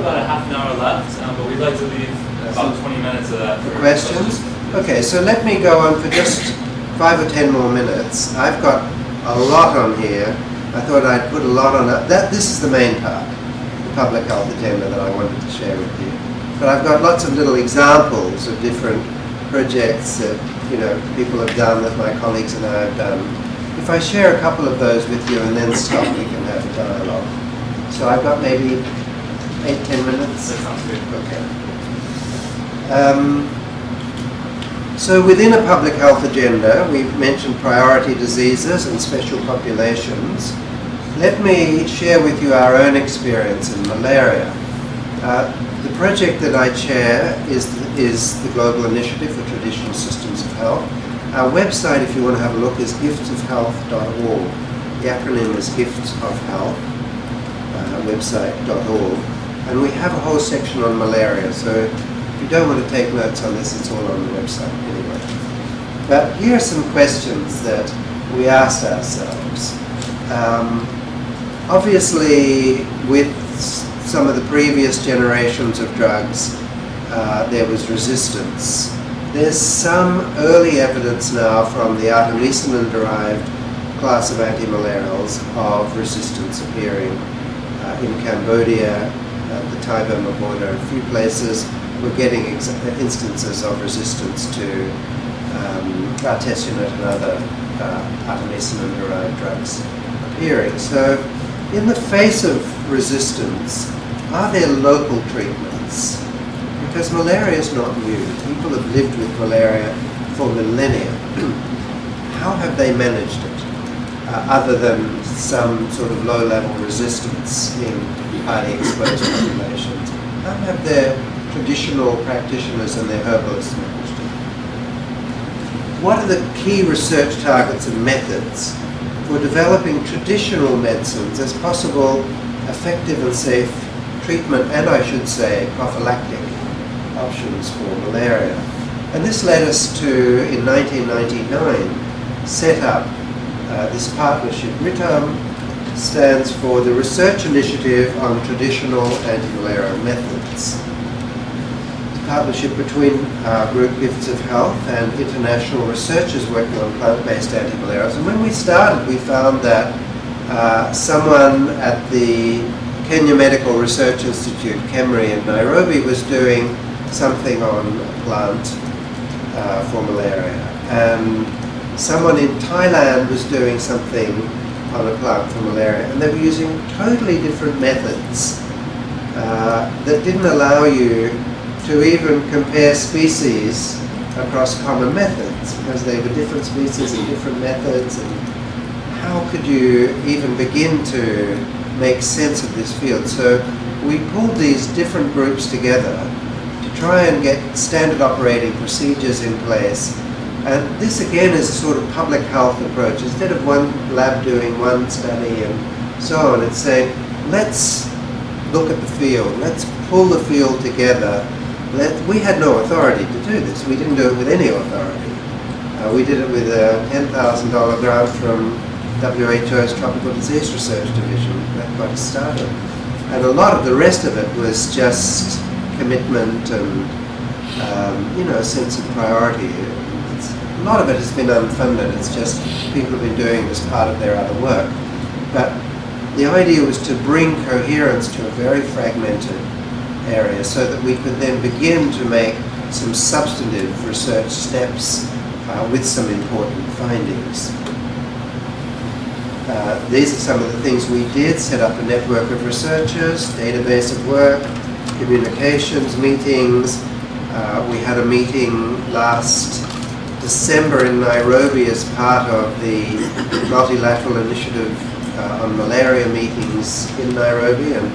about a half an hour left, but we'd like to leave about 20 minutes of that for questions. Okay, so let me go on for just 5 or 10 more minutes. I've got a lot on here. I thought I'd put a lot on that. This is the main part, the public health agenda that I wanted to share with you. But I've got lots of little examples of different projects that people have done, that my colleagues and I have done. If I share a couple of those with you and then stop, we can have a dialogue. So I've got maybe 8-10 minutes. That sounds good. Okay. So within a public health agenda, we've mentioned priority diseases and special populations. Let me share with you our own experience in malaria. The project that I chair is the Global Initiative for Traditional Systems of Health. Our website, if you want to have a look, is giftsofhealth.org. The acronym is Gifts of Health, website.org. And we have a whole section on malaria, so if you don't want to take notes on this, it's all on the website anyway. But here are some questions that we asked ourselves. Obviously, with some of the previous generations of drugs, there was resistance. There's some early evidence now from the Artemisia-derived class of antimalarials of resistance appearing in Cambodia, the Thai Burma border, a few places. We're getting instances of resistance to artesunate and other Artemisia-derived drugs appearing. So, in the face of resistance, are there local treatments? Because malaria is not new. People have lived with malaria for millennia. How have they managed it, other than some sort of low-level resistance in highly exposed populations? How have their traditional practitioners and their herbalists managed to. What are the key research targets and methods for developing traditional medicines as possible effective and safe treatment, and I should say prophylactic options for malaria? And this led us to, in 1999, set up this partnership. RITAM stands for the Research Initiative on Traditional Anti-Malarial Methods. It's a partnership between our group Gifts of Health and international researchers working on plant-based antimalarials. And when we started, we found that someone at the Kenya Medical Research Institute, KEMRI in Nairobi, was doing something on a plant for malaria. And someone in Thailand was doing something on a plant for malaria, and they were using totally different methods that didn't allow you to even compare species across common methods, because they were different species and different methods, and how could you even begin to make sense of this field? So we pulled these different groups together to try and get standard operating procedures in place. And this again is a sort of public health approach. Instead of one lab doing one study and so on, it's saying, let's look at the field, let's pull the field together. We had no authority to do this. We didn't do it with any authority. We did it with a $10,000 grant from WHO's Tropical Disease Research Division. That got us started. And a lot of the rest of it was just commitment and, you know, a sense of priority. A lot of it has been unfunded. It's just people have been doing it as part of their other work. But the idea was to bring coherence to a very fragmented area so that we could then begin to make some substantive research steps with some important findings. These are some of the things we did: set up a network of researchers, database of work, communications, meetings. We had a meeting last December in Nairobi as part of the multilateral initiative on malaria meetings in Nairobi, and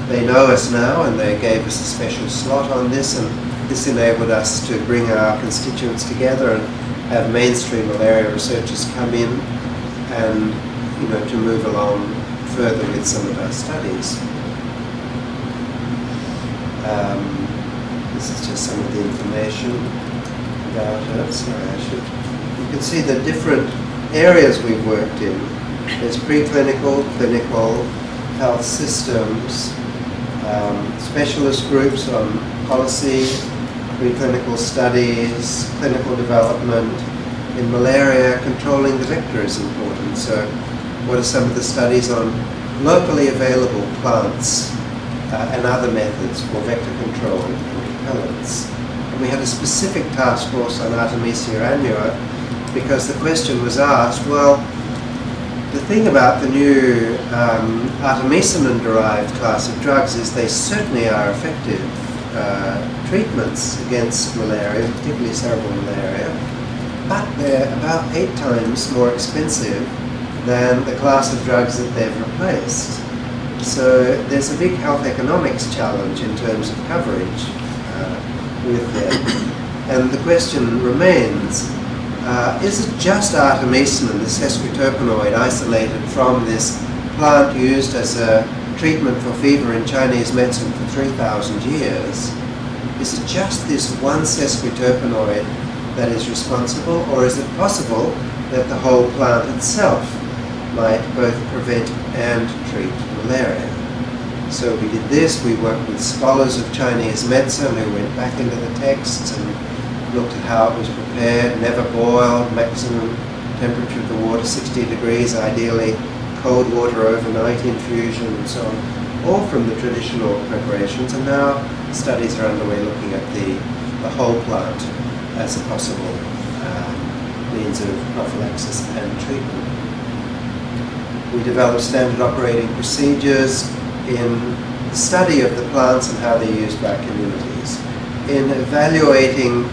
they know us now and they gave us a special slot on this, and this enabled us to bring our constituents together and have mainstream malaria researchers come in and, you know, to move along further with some of our studies. This is just some of the information about us. You can see the different areas we've worked in. There's preclinical, clinical, health systems, specialist groups on policy, preclinical studies, clinical development. In malaria, controlling the vector is important. So what are some of the studies on locally available plants and other methods for vector control and repellents? And we had a specific task force on Artemisia annua because the question was asked, well, the thing about the new artemisinin-derived class of drugs is they certainly are effective treatments against malaria, particularly cerebral malaria, but they're about 8 times more expensive than the class of drugs that they've replaced. So there's a big health economics challenge in terms of coverage with them. And the question remains, is it just artemisinin, this sesquiterpenoid, isolated from this plant used as a treatment for fever in Chinese medicine for 3,000 years? Is it just this one sesquiterpenoid that is responsible, or is it possible that the whole plant itself might both prevent and treat malaria? So we did this. We worked with scholars of Chinese medicine who went back into the texts and looked at how it was prepared, never boiled, maximum temperature of the water 60 degrees, ideally cold water overnight infusion and so on, all from the traditional preparations. And now studies are underway looking at the whole plant as a possible means of prophylaxis and treatment. We developed standard operating procedures in the study of the plants and how they're used by communities, in evaluating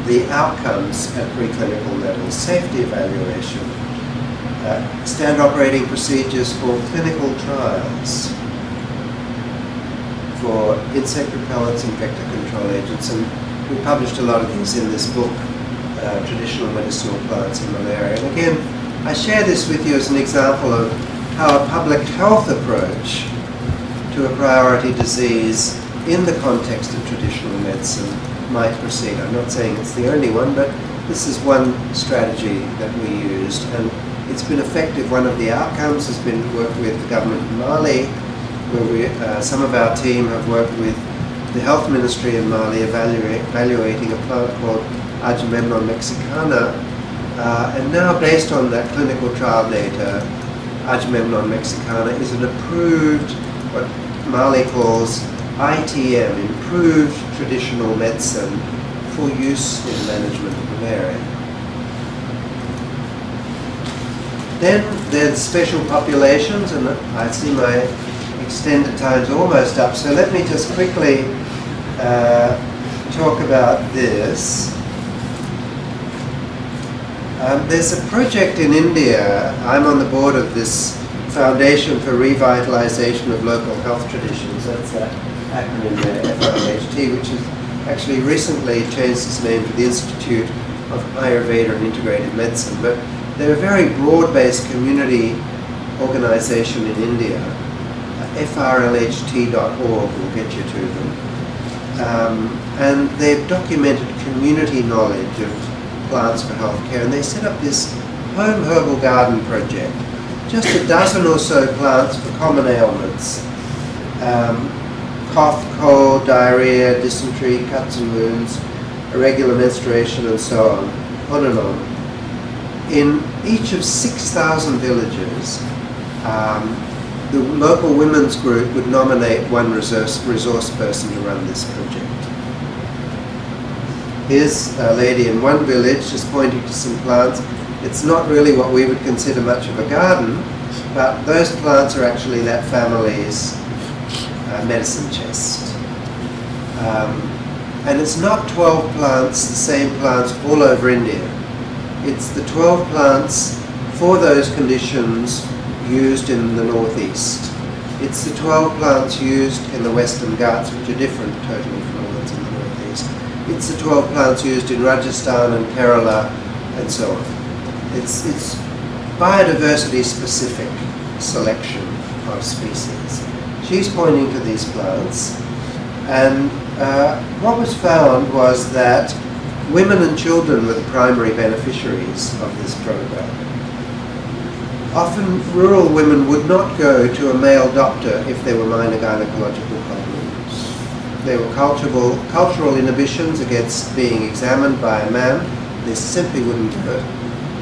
the outcomes at preclinical levels, safety evaluation, standard operating procedures for clinical trials, for insect repellents and vector control agents, and we published a lot of these in this book, Traditional Medicinal Plants and Malaria. And again, I share this with you as an example of how a public health approach to a priority disease in the context of traditional medicine might proceed. I'm not saying it's the only one, but this is one strategy that we used, and it's been effective. One of the outcomes has been work with the government in Mali, where some of our team have worked with the health ministry in Mali evaluating a plant called Ailments mexicana, and now based on that clinical trial data, Ailments mexicana is an approved, what Mali calls ITM, improved traditional medicine for use in management of malaria. Then there's special populations, and I see my extended time's almost up, so let me just quickly talk about this. There's a project in India. I'm on the board of this Foundation for Revitalization of Local Health Traditions. That's that acronym there, FRHT, which has actually recently changed its name to the Institute of Ayurveda and Integrative Medicine. But they're a very broad-based community organization in India. FRLHT.org will get you to them. And they've documented community knowledge of plants for healthcare, and they set up this home herbal garden project. Just a dozen or so plants for common ailments. Cough, cold, diarrhea, dysentery, cuts and wounds, irregular menstruation, and so on and on. In each of 6,000 villages, the local women's group would nominate one resource person to run this project. Here's a lady in one village just pointing to some plants. It's not really what we would consider much of a garden, but those plants are actually that family's medicine chest. And it's not 12 plants, the same plants all over India. It's the 12 plants for those conditions used in the northeast. It's the 12 plants used in the Western Ghats, which are different totally from the ones in the northeast. It's the 12 plants used in Rajasthan and Kerala and so on. It's biodiversity specific selection of species. She's pointing to these plants, and what was found was that women and children were the primary beneficiaries of this program. Often rural women would not go to a male doctor if there were minor gynecological problems. There were cultural inhibitions against being examined by a man. They simply wouldn't do it.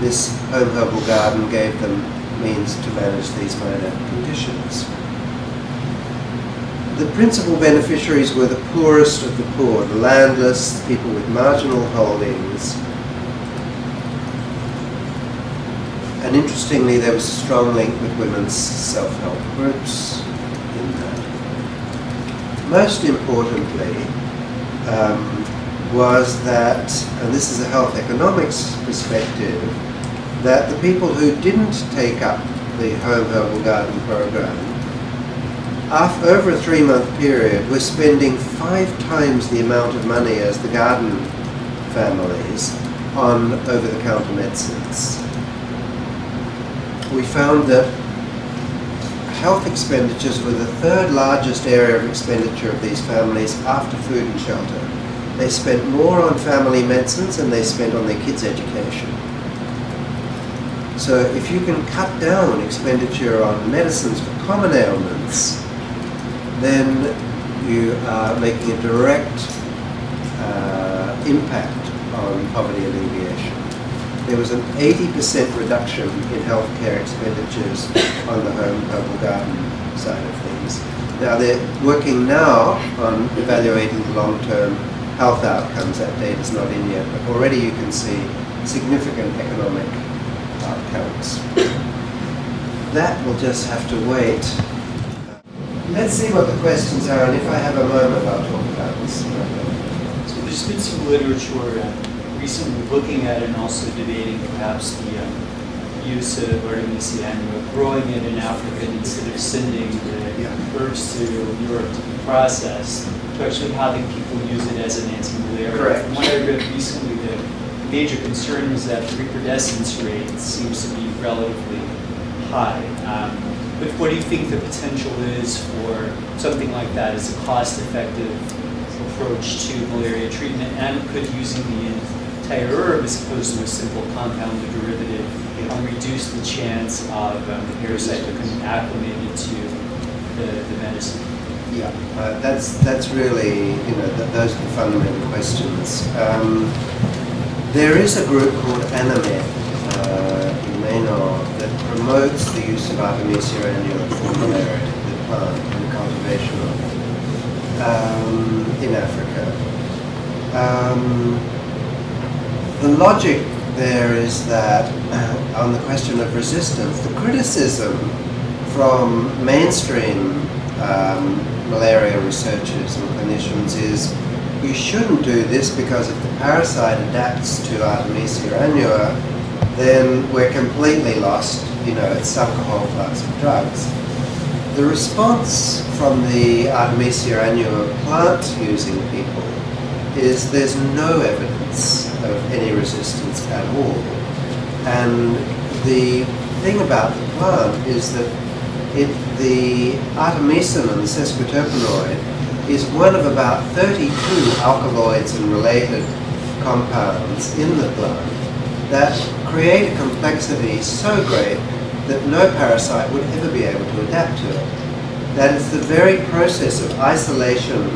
This home herbal garden gave them means to manage these minor conditions. The principal beneficiaries were the poorest of the poor, the landless, people with marginal holdings. And interestingly, there was a strong link with women's self-help groups in that. Most importantly was that, and this is a health economics perspective, that the people who didn't take up the home herbal garden program, over a 3-month period, were spending 5 times the amount of money as the garden families on over-the-counter medicines. We found that health expenditures were the 3rd largest area of expenditure of these families after food and shelter. They spent more on family medicines than they spent on their kids' education. So if you can cut down expenditure on medicines for common ailments, then you are making a direct impact on poverty alleviation. There was an 80% reduction in healthcare expenditures on the home herbal garden side of things. Now they're working now on evaluating the long-term health outcomes. That data's not in yet, but already you can see significant economic outcomes. That will just have to wait. Let's see what the questions are, and if I have a moment, I'll talk about this. So there's been some literature recently looking at and also debating perhaps the use of Artemisia annua, growing it in Africa instead of sending the herbs to Europe to be processed, to actually having people use it as an anti-malaria. Correct. From what I read recently, the major concern was that the reproducence rate seems to be relatively high. But what do you think the potential is for something like that as a cost-effective approach to malaria treatment, and could using the entire herb as opposed to a simple compounded derivative reduce the chance of the parasite becoming acclimated to the medicine? Yeah, that's really, those are the fundamental questions. There is a group called Annua, you may know, that promotes the use of Artemisia annua for malaria, the plant and cultivation of it, in Africa. The logic there is that on the question of resistance, the criticism from mainstream malaria researchers and clinicians is you shouldn't do this because if the parasite adapts to Artemisia annua, then we're completely lost, it's sunk a whole class of drugs. The response from the Artemisia annua plant-using people is there's no evidence of any resistance at all. And the thing about the plant is that the artemisinin and the sesquiterpenoid is one of about 32 alkaloids and related compounds in the plant that create a complexity so great that no parasite would ever be able to adapt to it. That it's the very process of isolation,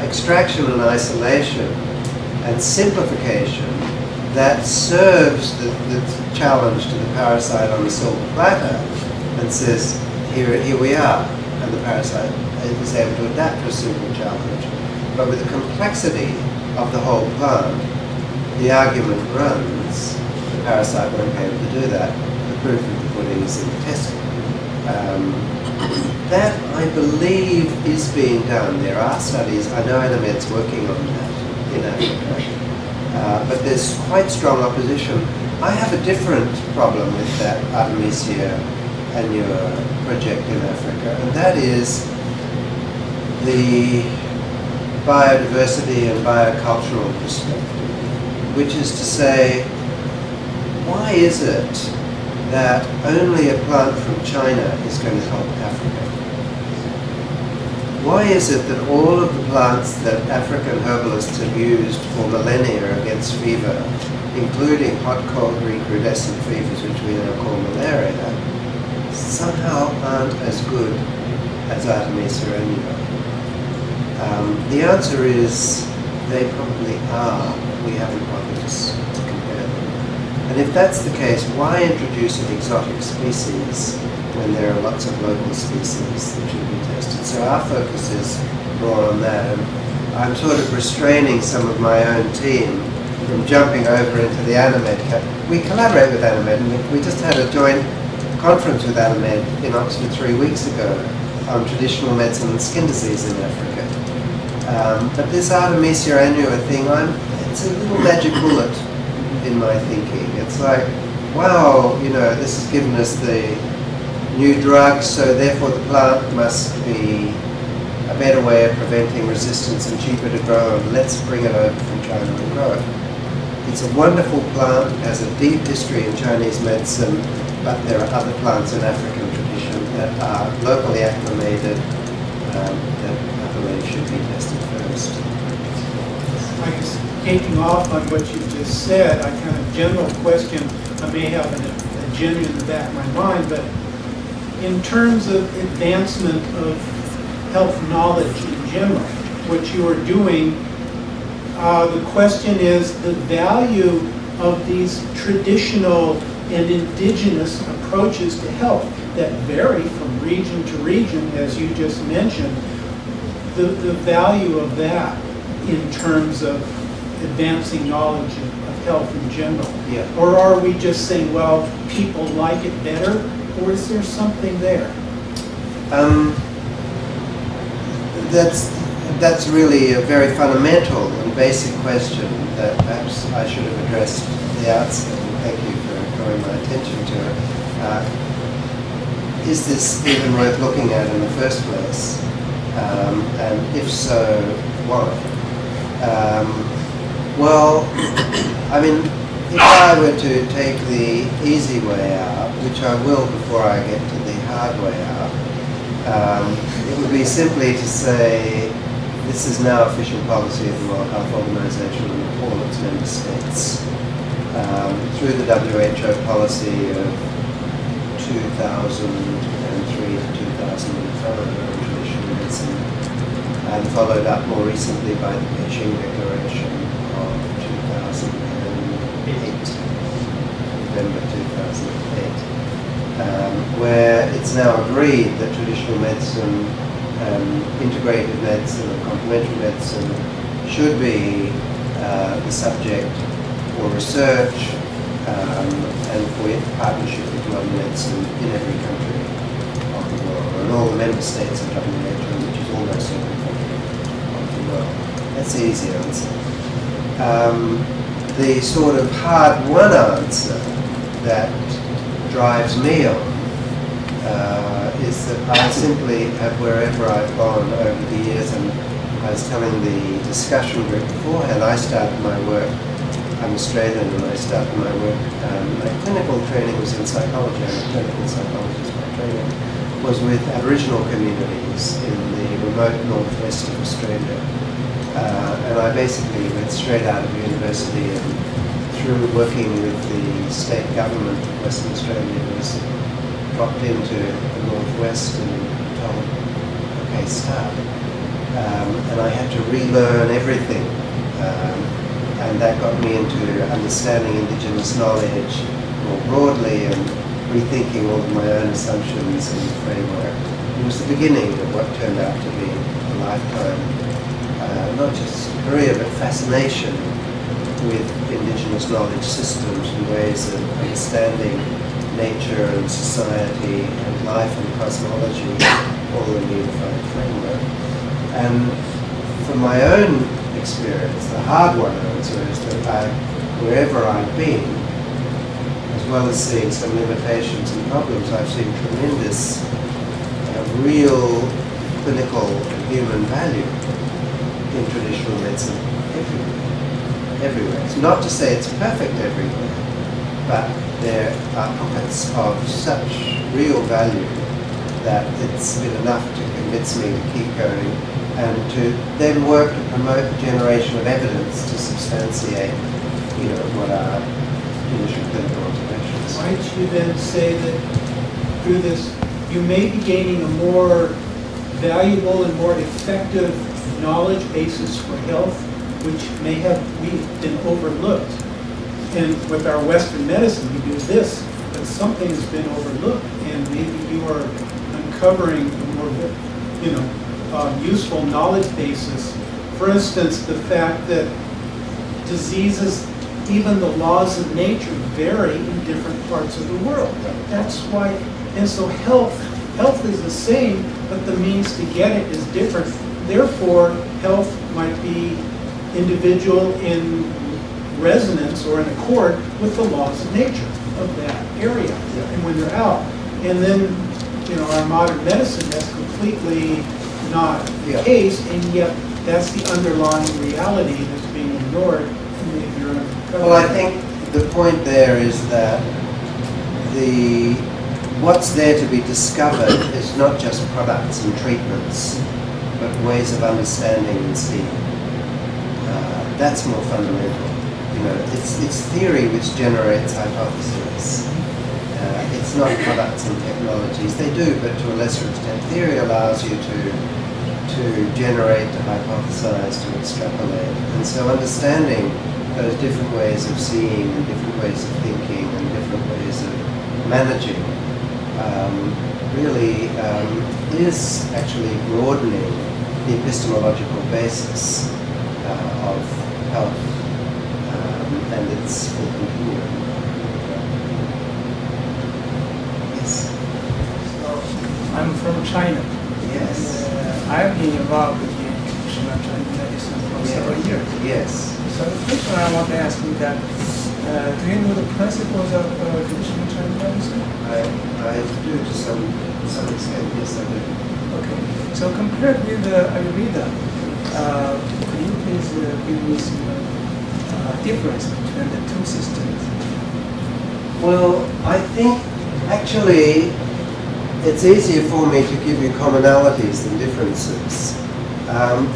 extraction and isolation, and simplification that serves the challenge to the parasite on the silver platter and says, here we are, and the parasite is able to adapt to a simple challenge. But with the complexity of the whole plant, the argument runs, the parasite won't be able to do that. The proof of the pudding is in the testing. That, I believe, is being done. There are studies, I know Annamed's working on that in Africa, but there's quite strong opposition. I have a different problem with that Artemisia annua project in Africa, and that is the biodiversity and biocultural perspective, which is to say, why is it that only a plant from China is going to help Africa? Why is it that all of the plants that African herbalists have used for millennia against fever, including hot, cold, recrudescent fevers, which we now call malaria, somehow aren't as good as Artemisia annua? The answer is they probably are. We haven't bothered to compare them. And if that's the case, why introduce an exotic species when there are lots of local species that should be tested? So our focus is more on that. And I'm sort of restraining some of my own team from jumping over into the Annamed. We collaborate with Annamed, and we just had a joint conference with Annamed in Oxford 3 weeks ago on traditional medicine and skin disease in Africa. But this Artemisia annua thing, it's a little magic bullet in my thinking. It's like, wow, this has given us the new drugs, so therefore the plant must be a better way of preventing resistance and cheaper to grow, and let's bring it over from China and grow it. It's a wonderful plant, it has a deep history in Chinese medicine, but there are other plants in African tradition that are locally acclimated that I believe should be tested first. I guess taking off on what you just said, I kind of general question, I may have an agenda in the back of my mind, but in terms of advancement of health knowledge in general, what you are doing, the question is the value of these traditional and indigenous approaches to health that vary from region to region, as you just mentioned, the value of that in terms of advancing knowledge of health in general. Yeah. Or are we just saying, well, people like it better, or is there something there? That's really a very fundamental and basic question that perhaps I should have addressed at the outset. Thank you for drawing my attention to it. Is this even worth looking at in the first place? And if so, why? Well, I mean, if I were to take the easy way out, which I will before I get to the hard way out, it would be simply to say this is now official policy of the World Health Organization and all its member states. Through the WHO policy of 2003 to 2005 on traditional medicine, and followed up more recently by the Beijing Declaration of 2008, November 2008, where it's now agreed that traditional medicine, integrative medicine and complementary medicine should be the subject for research and for partnership with modern medicine in every country of the world, and all the member states of WHO, which is almost every country of the world. That's the easy answer. The sort of hard-won answer that drives me on is that I simply have, wherever I've gone over the years, and I was telling the discussion group beforehand, I started my work, I'm Australian, and I started my work, my clinical training was in psychology, I'm a clinical psychologist by training, was with Aboriginal communities in the remote northwest of Australia. And I basically went straight out of university and through working with the state government of Western Australia was dropped into the northwest and told, okay, start. And I had to relearn everything. And that got me into understanding Indigenous knowledge more broadly and rethinking all of my own assumptions and framework. It was the beginning of what turned out to be a lifetime, not just career, but fascination with Indigenous knowledge systems and ways of understanding nature and society and life and cosmology, all in a unified framework. And from my own experience, the hard one answer is that wherever I've been, as well as seeing some limitations and problems, I've seen tremendous real clinical and human value in traditional medicine everywhere. It's not to say it's perfect everywhere, but there are pockets of such real value that it's been enough to convince me to keep going and to then work to promote the generation of evidence to substantiate, what are initial clinical observations. Might you then say that through this, you may be gaining a more valuable and more effective knowledge basis for health, which may have been overlooked. And with our Western medicine, we do this, but something has been overlooked, and maybe you are uncovering a more, useful knowledge basis. For instance, the fact that diseases, even the laws of nature, vary in different parts of the world. That's why, and so health is the same, but the means to get it is different. Therefore, health might be individual in resonance or in accord with the laws of nature of that area. And when they're out, and then our modern medicine, that's completely not the case, and yet that's the underlying reality that's being ignored. Well, I think the point there is that what's there to be discovered is not just products and treatments, but ways of understanding and seeing. That's more fundamental. It's theory which generates hypotheses. It's not products and technologies. They do, but to a lesser extent. Theory allows you to generate, to hypothesize, to extrapolate. And so understanding those different ways of seeing and different ways of thinking and different ways of managing really is actually broadening the epistemological basis of health and its full continuum. Yes. I'm from China. Yes. I've been involved in traditional Chinese medicine for several years. Yes. So the question I want to ask you that Do you know the principles of traditional Chinese medicine? I do to some extent, yes I do. Okay. So compared with Ayurveda, could you please give me some difference between the two systems? Well, I think actually it's easier for me to give you commonalities than differences.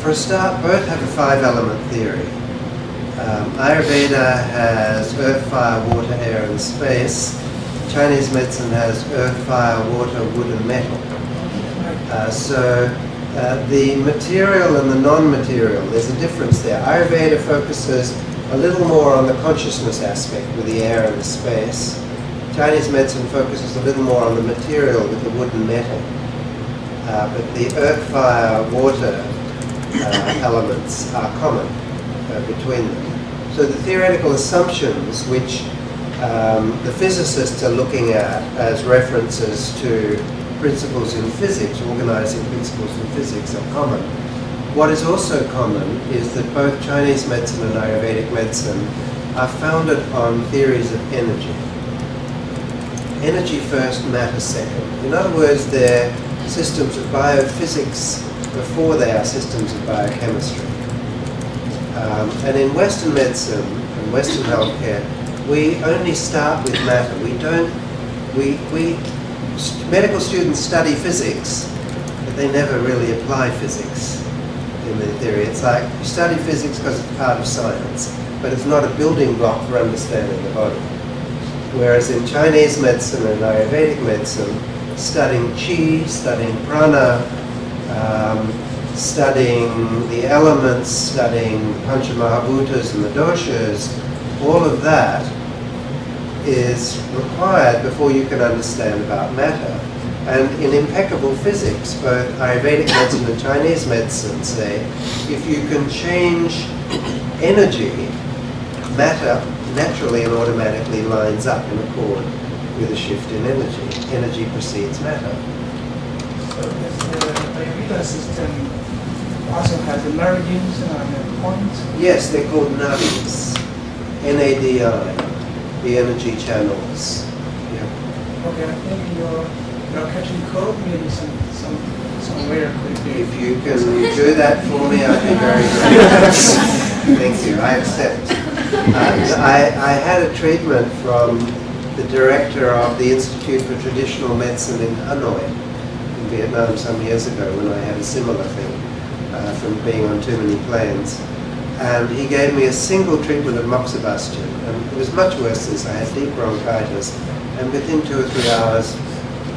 For a start, both have a 5-element theory. Ayurveda has earth, fire, water, air, and space. Chinese medicine has earth, fire, water, wood, and metal. The material and the non-material, there's a difference there. Ayurveda focuses a little more on the consciousness aspect with the air and the space. Chinese medicine focuses a little more on the material with the wood and metal. But the earth, fire, water elements are common between them. So the theoretical assumptions which the physicists are looking at as references to principles in physics, organizing principles in physics, are common. What is also common is that both Chinese medicine and Ayurvedic medicine are founded on theories of energy. Energy first, matter second. In other words, they're systems of biophysics before they are systems of biochemistry. And in Western medicine and Western healthcare, we only start with matter. Medical students study physics, but they never really apply physics in their theory. It's like you study physics because it's part of science, but it's not a building block for understanding the body. Whereas in Chinese medicine and Ayurvedic medicine, studying qi, studying prana, studying the elements, studying Panchamahabhutas and the doshas, all of that is required before you can understand about matter. And in impeccable physics, both Ayurvedic medicine and Chinese medicine say, if you can change energy, matter naturally and automatically lines up in accord with a shift in energy. Energy precedes matter. So the Ayurveda system also has the meridians and points? Yes, they're called nadis. N-A-D-I. The energy channels. Yeah. Okay, I think you're catching cold, maybe somewhere could be. If you can do that for me, I'd be very grateful. Thank you, I accept. I had a treatment from the director of the Institute for Traditional Medicine in Hanoi, in Vietnam, some years ago when I had a similar thing from being on too many planes. And he gave me a single treatment of moxibustion, and it was much worse than this. I had deep bronchitis, and within 2 or 3 hours,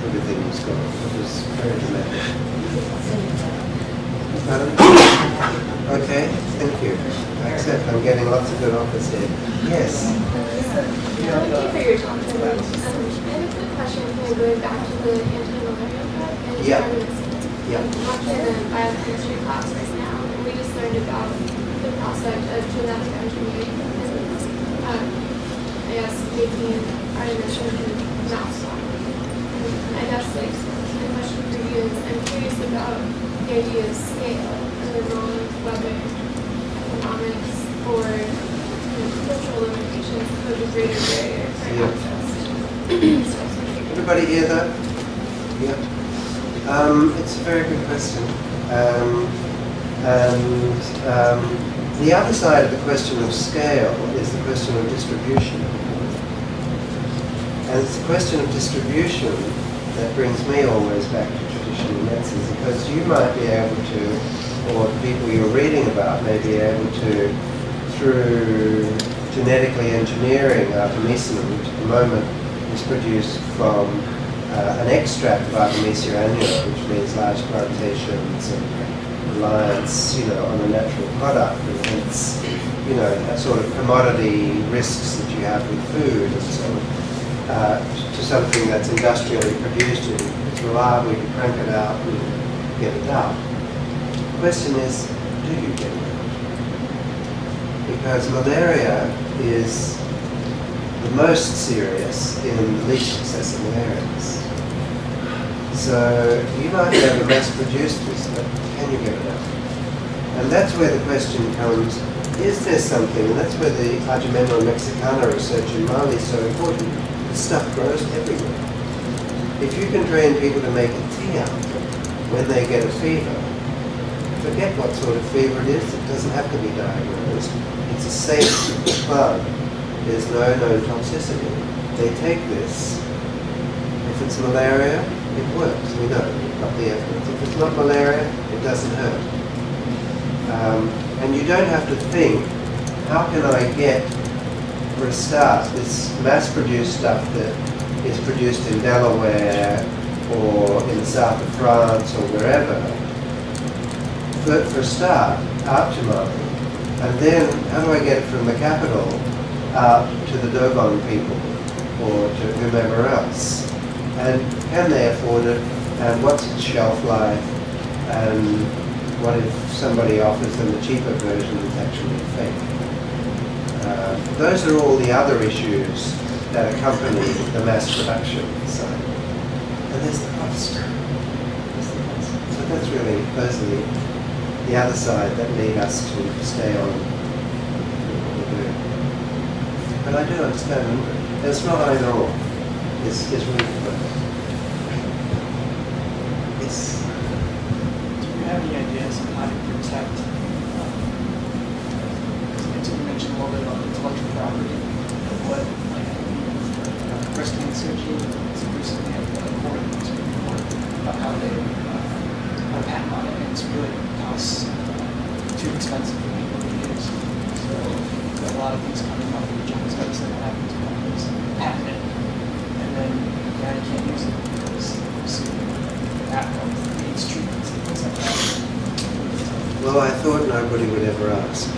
everything was gone. It was very dramatic. Pardon? Okay, thank you. I accept. I'm getting lots of good offers here. Yes? Thank you for your talk. I have a quick question kind of going back to the anti-malaria drug and watching the biochemistry class right now, and we just learned about the prospect of genetic engineering and I guess making Artemisia and mouse model. I guess like the question for you is I'm curious about the idea of scale and the role of whether economics or cultural limitations pose a greater barrier for access. Everybody hear that? Yeah. It's a very good question. The other side of the question of scale is the question of distribution. And it's the question of distribution that brings me always back to traditional medicine, because you might be able to, or the people you're reading about may be able to, through genetically engineering Artemisia, which at the moment is produced from an extract of Artemisia annua, which means large plantations and reliance, on a natural product, and hence, that sort of commodity risks that you have with food and so on, to something that's industrially produced and it's reliable, you crank it out and get it out. The question is, do you get it out? Because malaria is the most serious in the least accessible areas. So you might be able to mass produce this, but can you get it out? And that's where the question comes, is there something, and that's where the Artemisia mexicana research in Mali is so important. This stuff grows everywhere. If you can train people to make a tea out of it when they get a fever, forget what sort of fever it is, it doesn't have to be diagnosed. It's a safe plant. There's no known toxicity. They take this. If it's malaria, it works. We know, we've got the evidence. If it's not malaria, it doesn't hurt. And you don't have to think, how can I get, for a start, this mass-produced stuff that is produced in Delaware or in the south of France or wherever, for a start, out to Mali. And then, how do I get it from the capital out to the Dogon people or to whomever else? And can they afford it? And what's its shelf life? And what if somebody offers them a cheaper version that's actually fake? Those are all the other issues that accompany the mass production side. And there's the cost. So that's really, those are the other side that lead us to stay on what we're doing. But I do understand, it's not either or. It's really both. Yes. Do you have any ideas on how to protect, you mentioned a little bit about intellectual property, and what, like, breast cancer gene, recently at the court, about how they have a patent on it, and it's really costs too expensive for people to use. So we've got a lot of things coming up with Jones medicine that happen to companies patent it, and then now you can't use it because the patent on AIDS treatments and things like that. Well, I thought nobody would ever ask.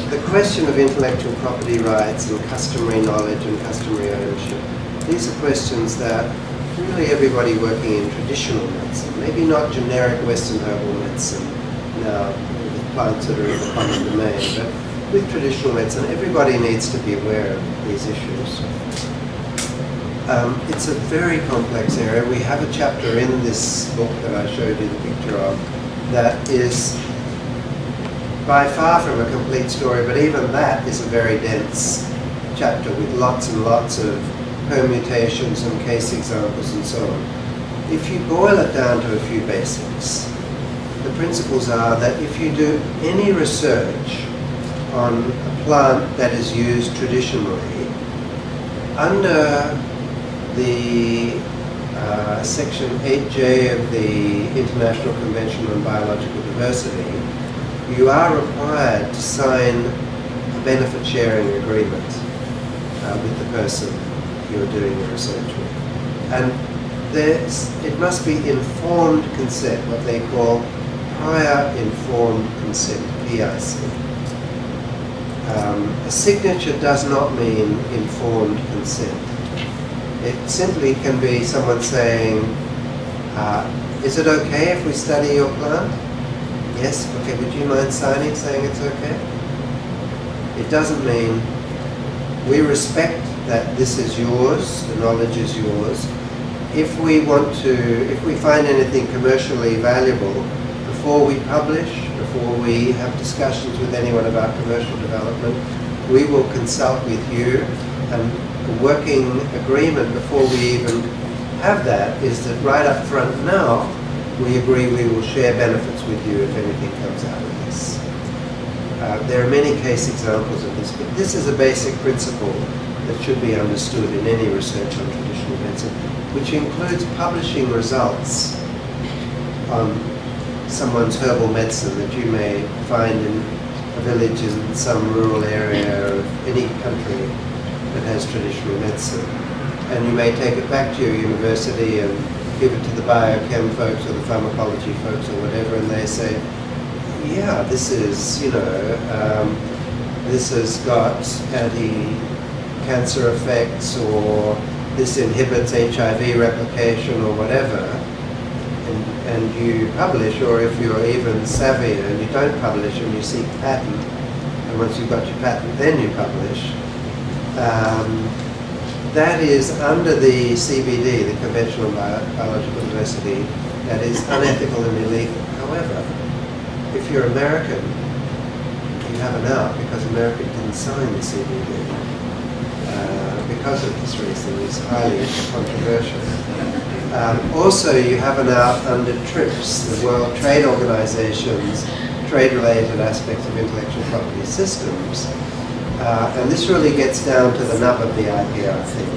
The question of intellectual property rights and customary knowledge and customary ownership, these are questions that really everybody working in traditional medicine, maybe not generic Western herbal medicine now, with plants that are in the common domain, but with traditional medicine, everybody needs to be aware of these issues. It's a very complex area. We have a chapter in this book that I showed you the picture of that is by far from a complete story, but even that is a very dense chapter with lots and lots of permutations and case examples and so on. If you boil it down to a few basics, the principles are that if you do any research on a plant that is used traditionally, under the Section 8J of the International Convention on Biological Diversity, you are required to sign a benefit sharing agreement with the person you're doing the research with. And it must be informed consent, what they call prior informed consent, PIC. A signature does not mean informed consent. It simply can be someone saying, is it okay if we study your plant? Yes, okay, would you mind signing saying it's okay? It doesn't mean we respect that this is yours, the knowledge is yours. If we find anything commercially valuable, before we publish, before we have discussions with anyone about commercial development, we will consult with you, and the working agreement before we even have that is that right up front now, we agree we will share benefits with you if anything comes out of this. There are many case examples of this, but this is a basic principle that should be understood in any research on traditional medicine, which includes publishing results on someone's herbal medicine that you may find in a village in some rural area of any country that has traditional medicine. And you may take it back to your university and give it to the biochem folks or the pharmacology folks or whatever, and they say, yeah, this is, this has got anti-cancer effects, or this inhibits HIV replication or whatever, and you publish, or if you're even savvier and you don't publish and you seek patent, and once you've got your patent, then you publish, that is under the CBD, the Convention on Biological Diversity, that is unethical and illegal. However, if you're American, you have an out because America didn't sign the CBD. Because of this reason, it's highly controversial. Also, you have an out under TRIPS, the World Trade Organization's trade-related aspects of intellectual property systems. And this really gets down to the nub of the idea, I think.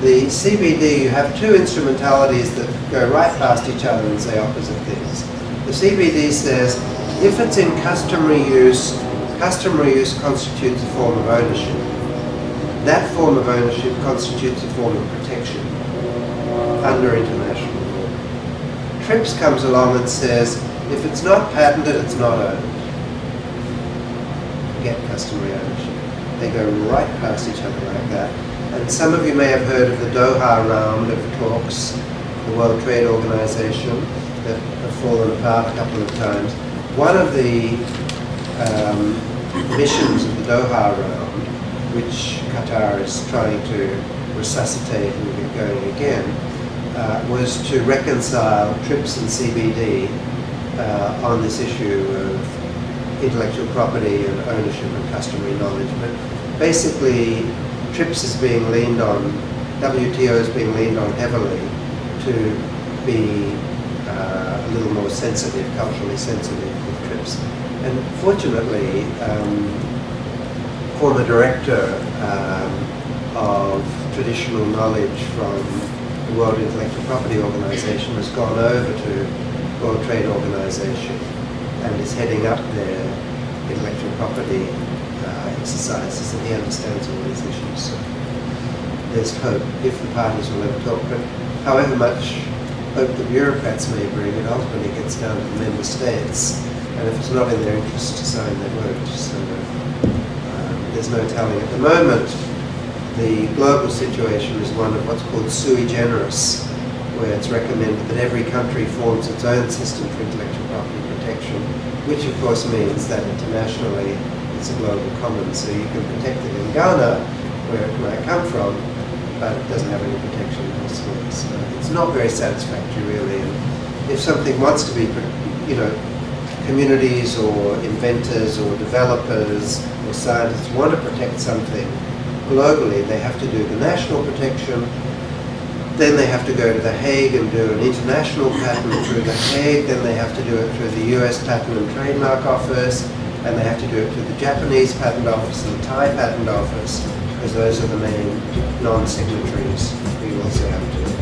The CBD, you have two instrumentalities that go right past each other and say opposite things. The CBD says, if it's in customary use constitutes a form of ownership. That form of ownership constitutes a form of protection under international law. TRIPS comes along and says, if it's not patented, it's not owned. Forget customary ownership. They go right past each other like that. And some of you may have heard of the Doha round of talks, the World Trade Organization, that have fallen apart a couple of times. One of the missions of the Doha round, which Qatar is trying to resuscitate and get going again, was to reconcile TRIPS and CBD on this issue of intellectual property and ownership and customary knowledge. But basically, TRIPS is being leaned on, WTO is being leaned on heavily to be a little more sensitive, culturally sensitive with TRIPS. And fortunately, former director of traditional knowledge from the World Intellectual Property Organization has gone over to World Trade Organization and is heading up their intellectual property exercises, and he understands all these issues. So there's hope if the parties will ever talk. But however much hope the bureaucrats may bring, it ultimately gets down to the member states, and if it's not in their interest to sign, they won't. So there's no telling. At the moment, the global situation is one of what's called sui generis, where it's recommended that every country forms its own system for intellectual property protection, which of course means that internationally it's a global commons. So you can protect it in Ghana, where it might come from, but it doesn't have any protection elsewhere. So it's not very satisfactory, really. And if something wants to be, communities or inventors or developers or scientists want to protect something globally, they have to do the national protection. Then they have to go to The Hague and do an international patent through The Hague. Then they have to do it through the US Patent and Trademark Office. And they have to do it through the Japanese Patent Office and the Thai Patent Office, because those are the main non-signatories. We also have to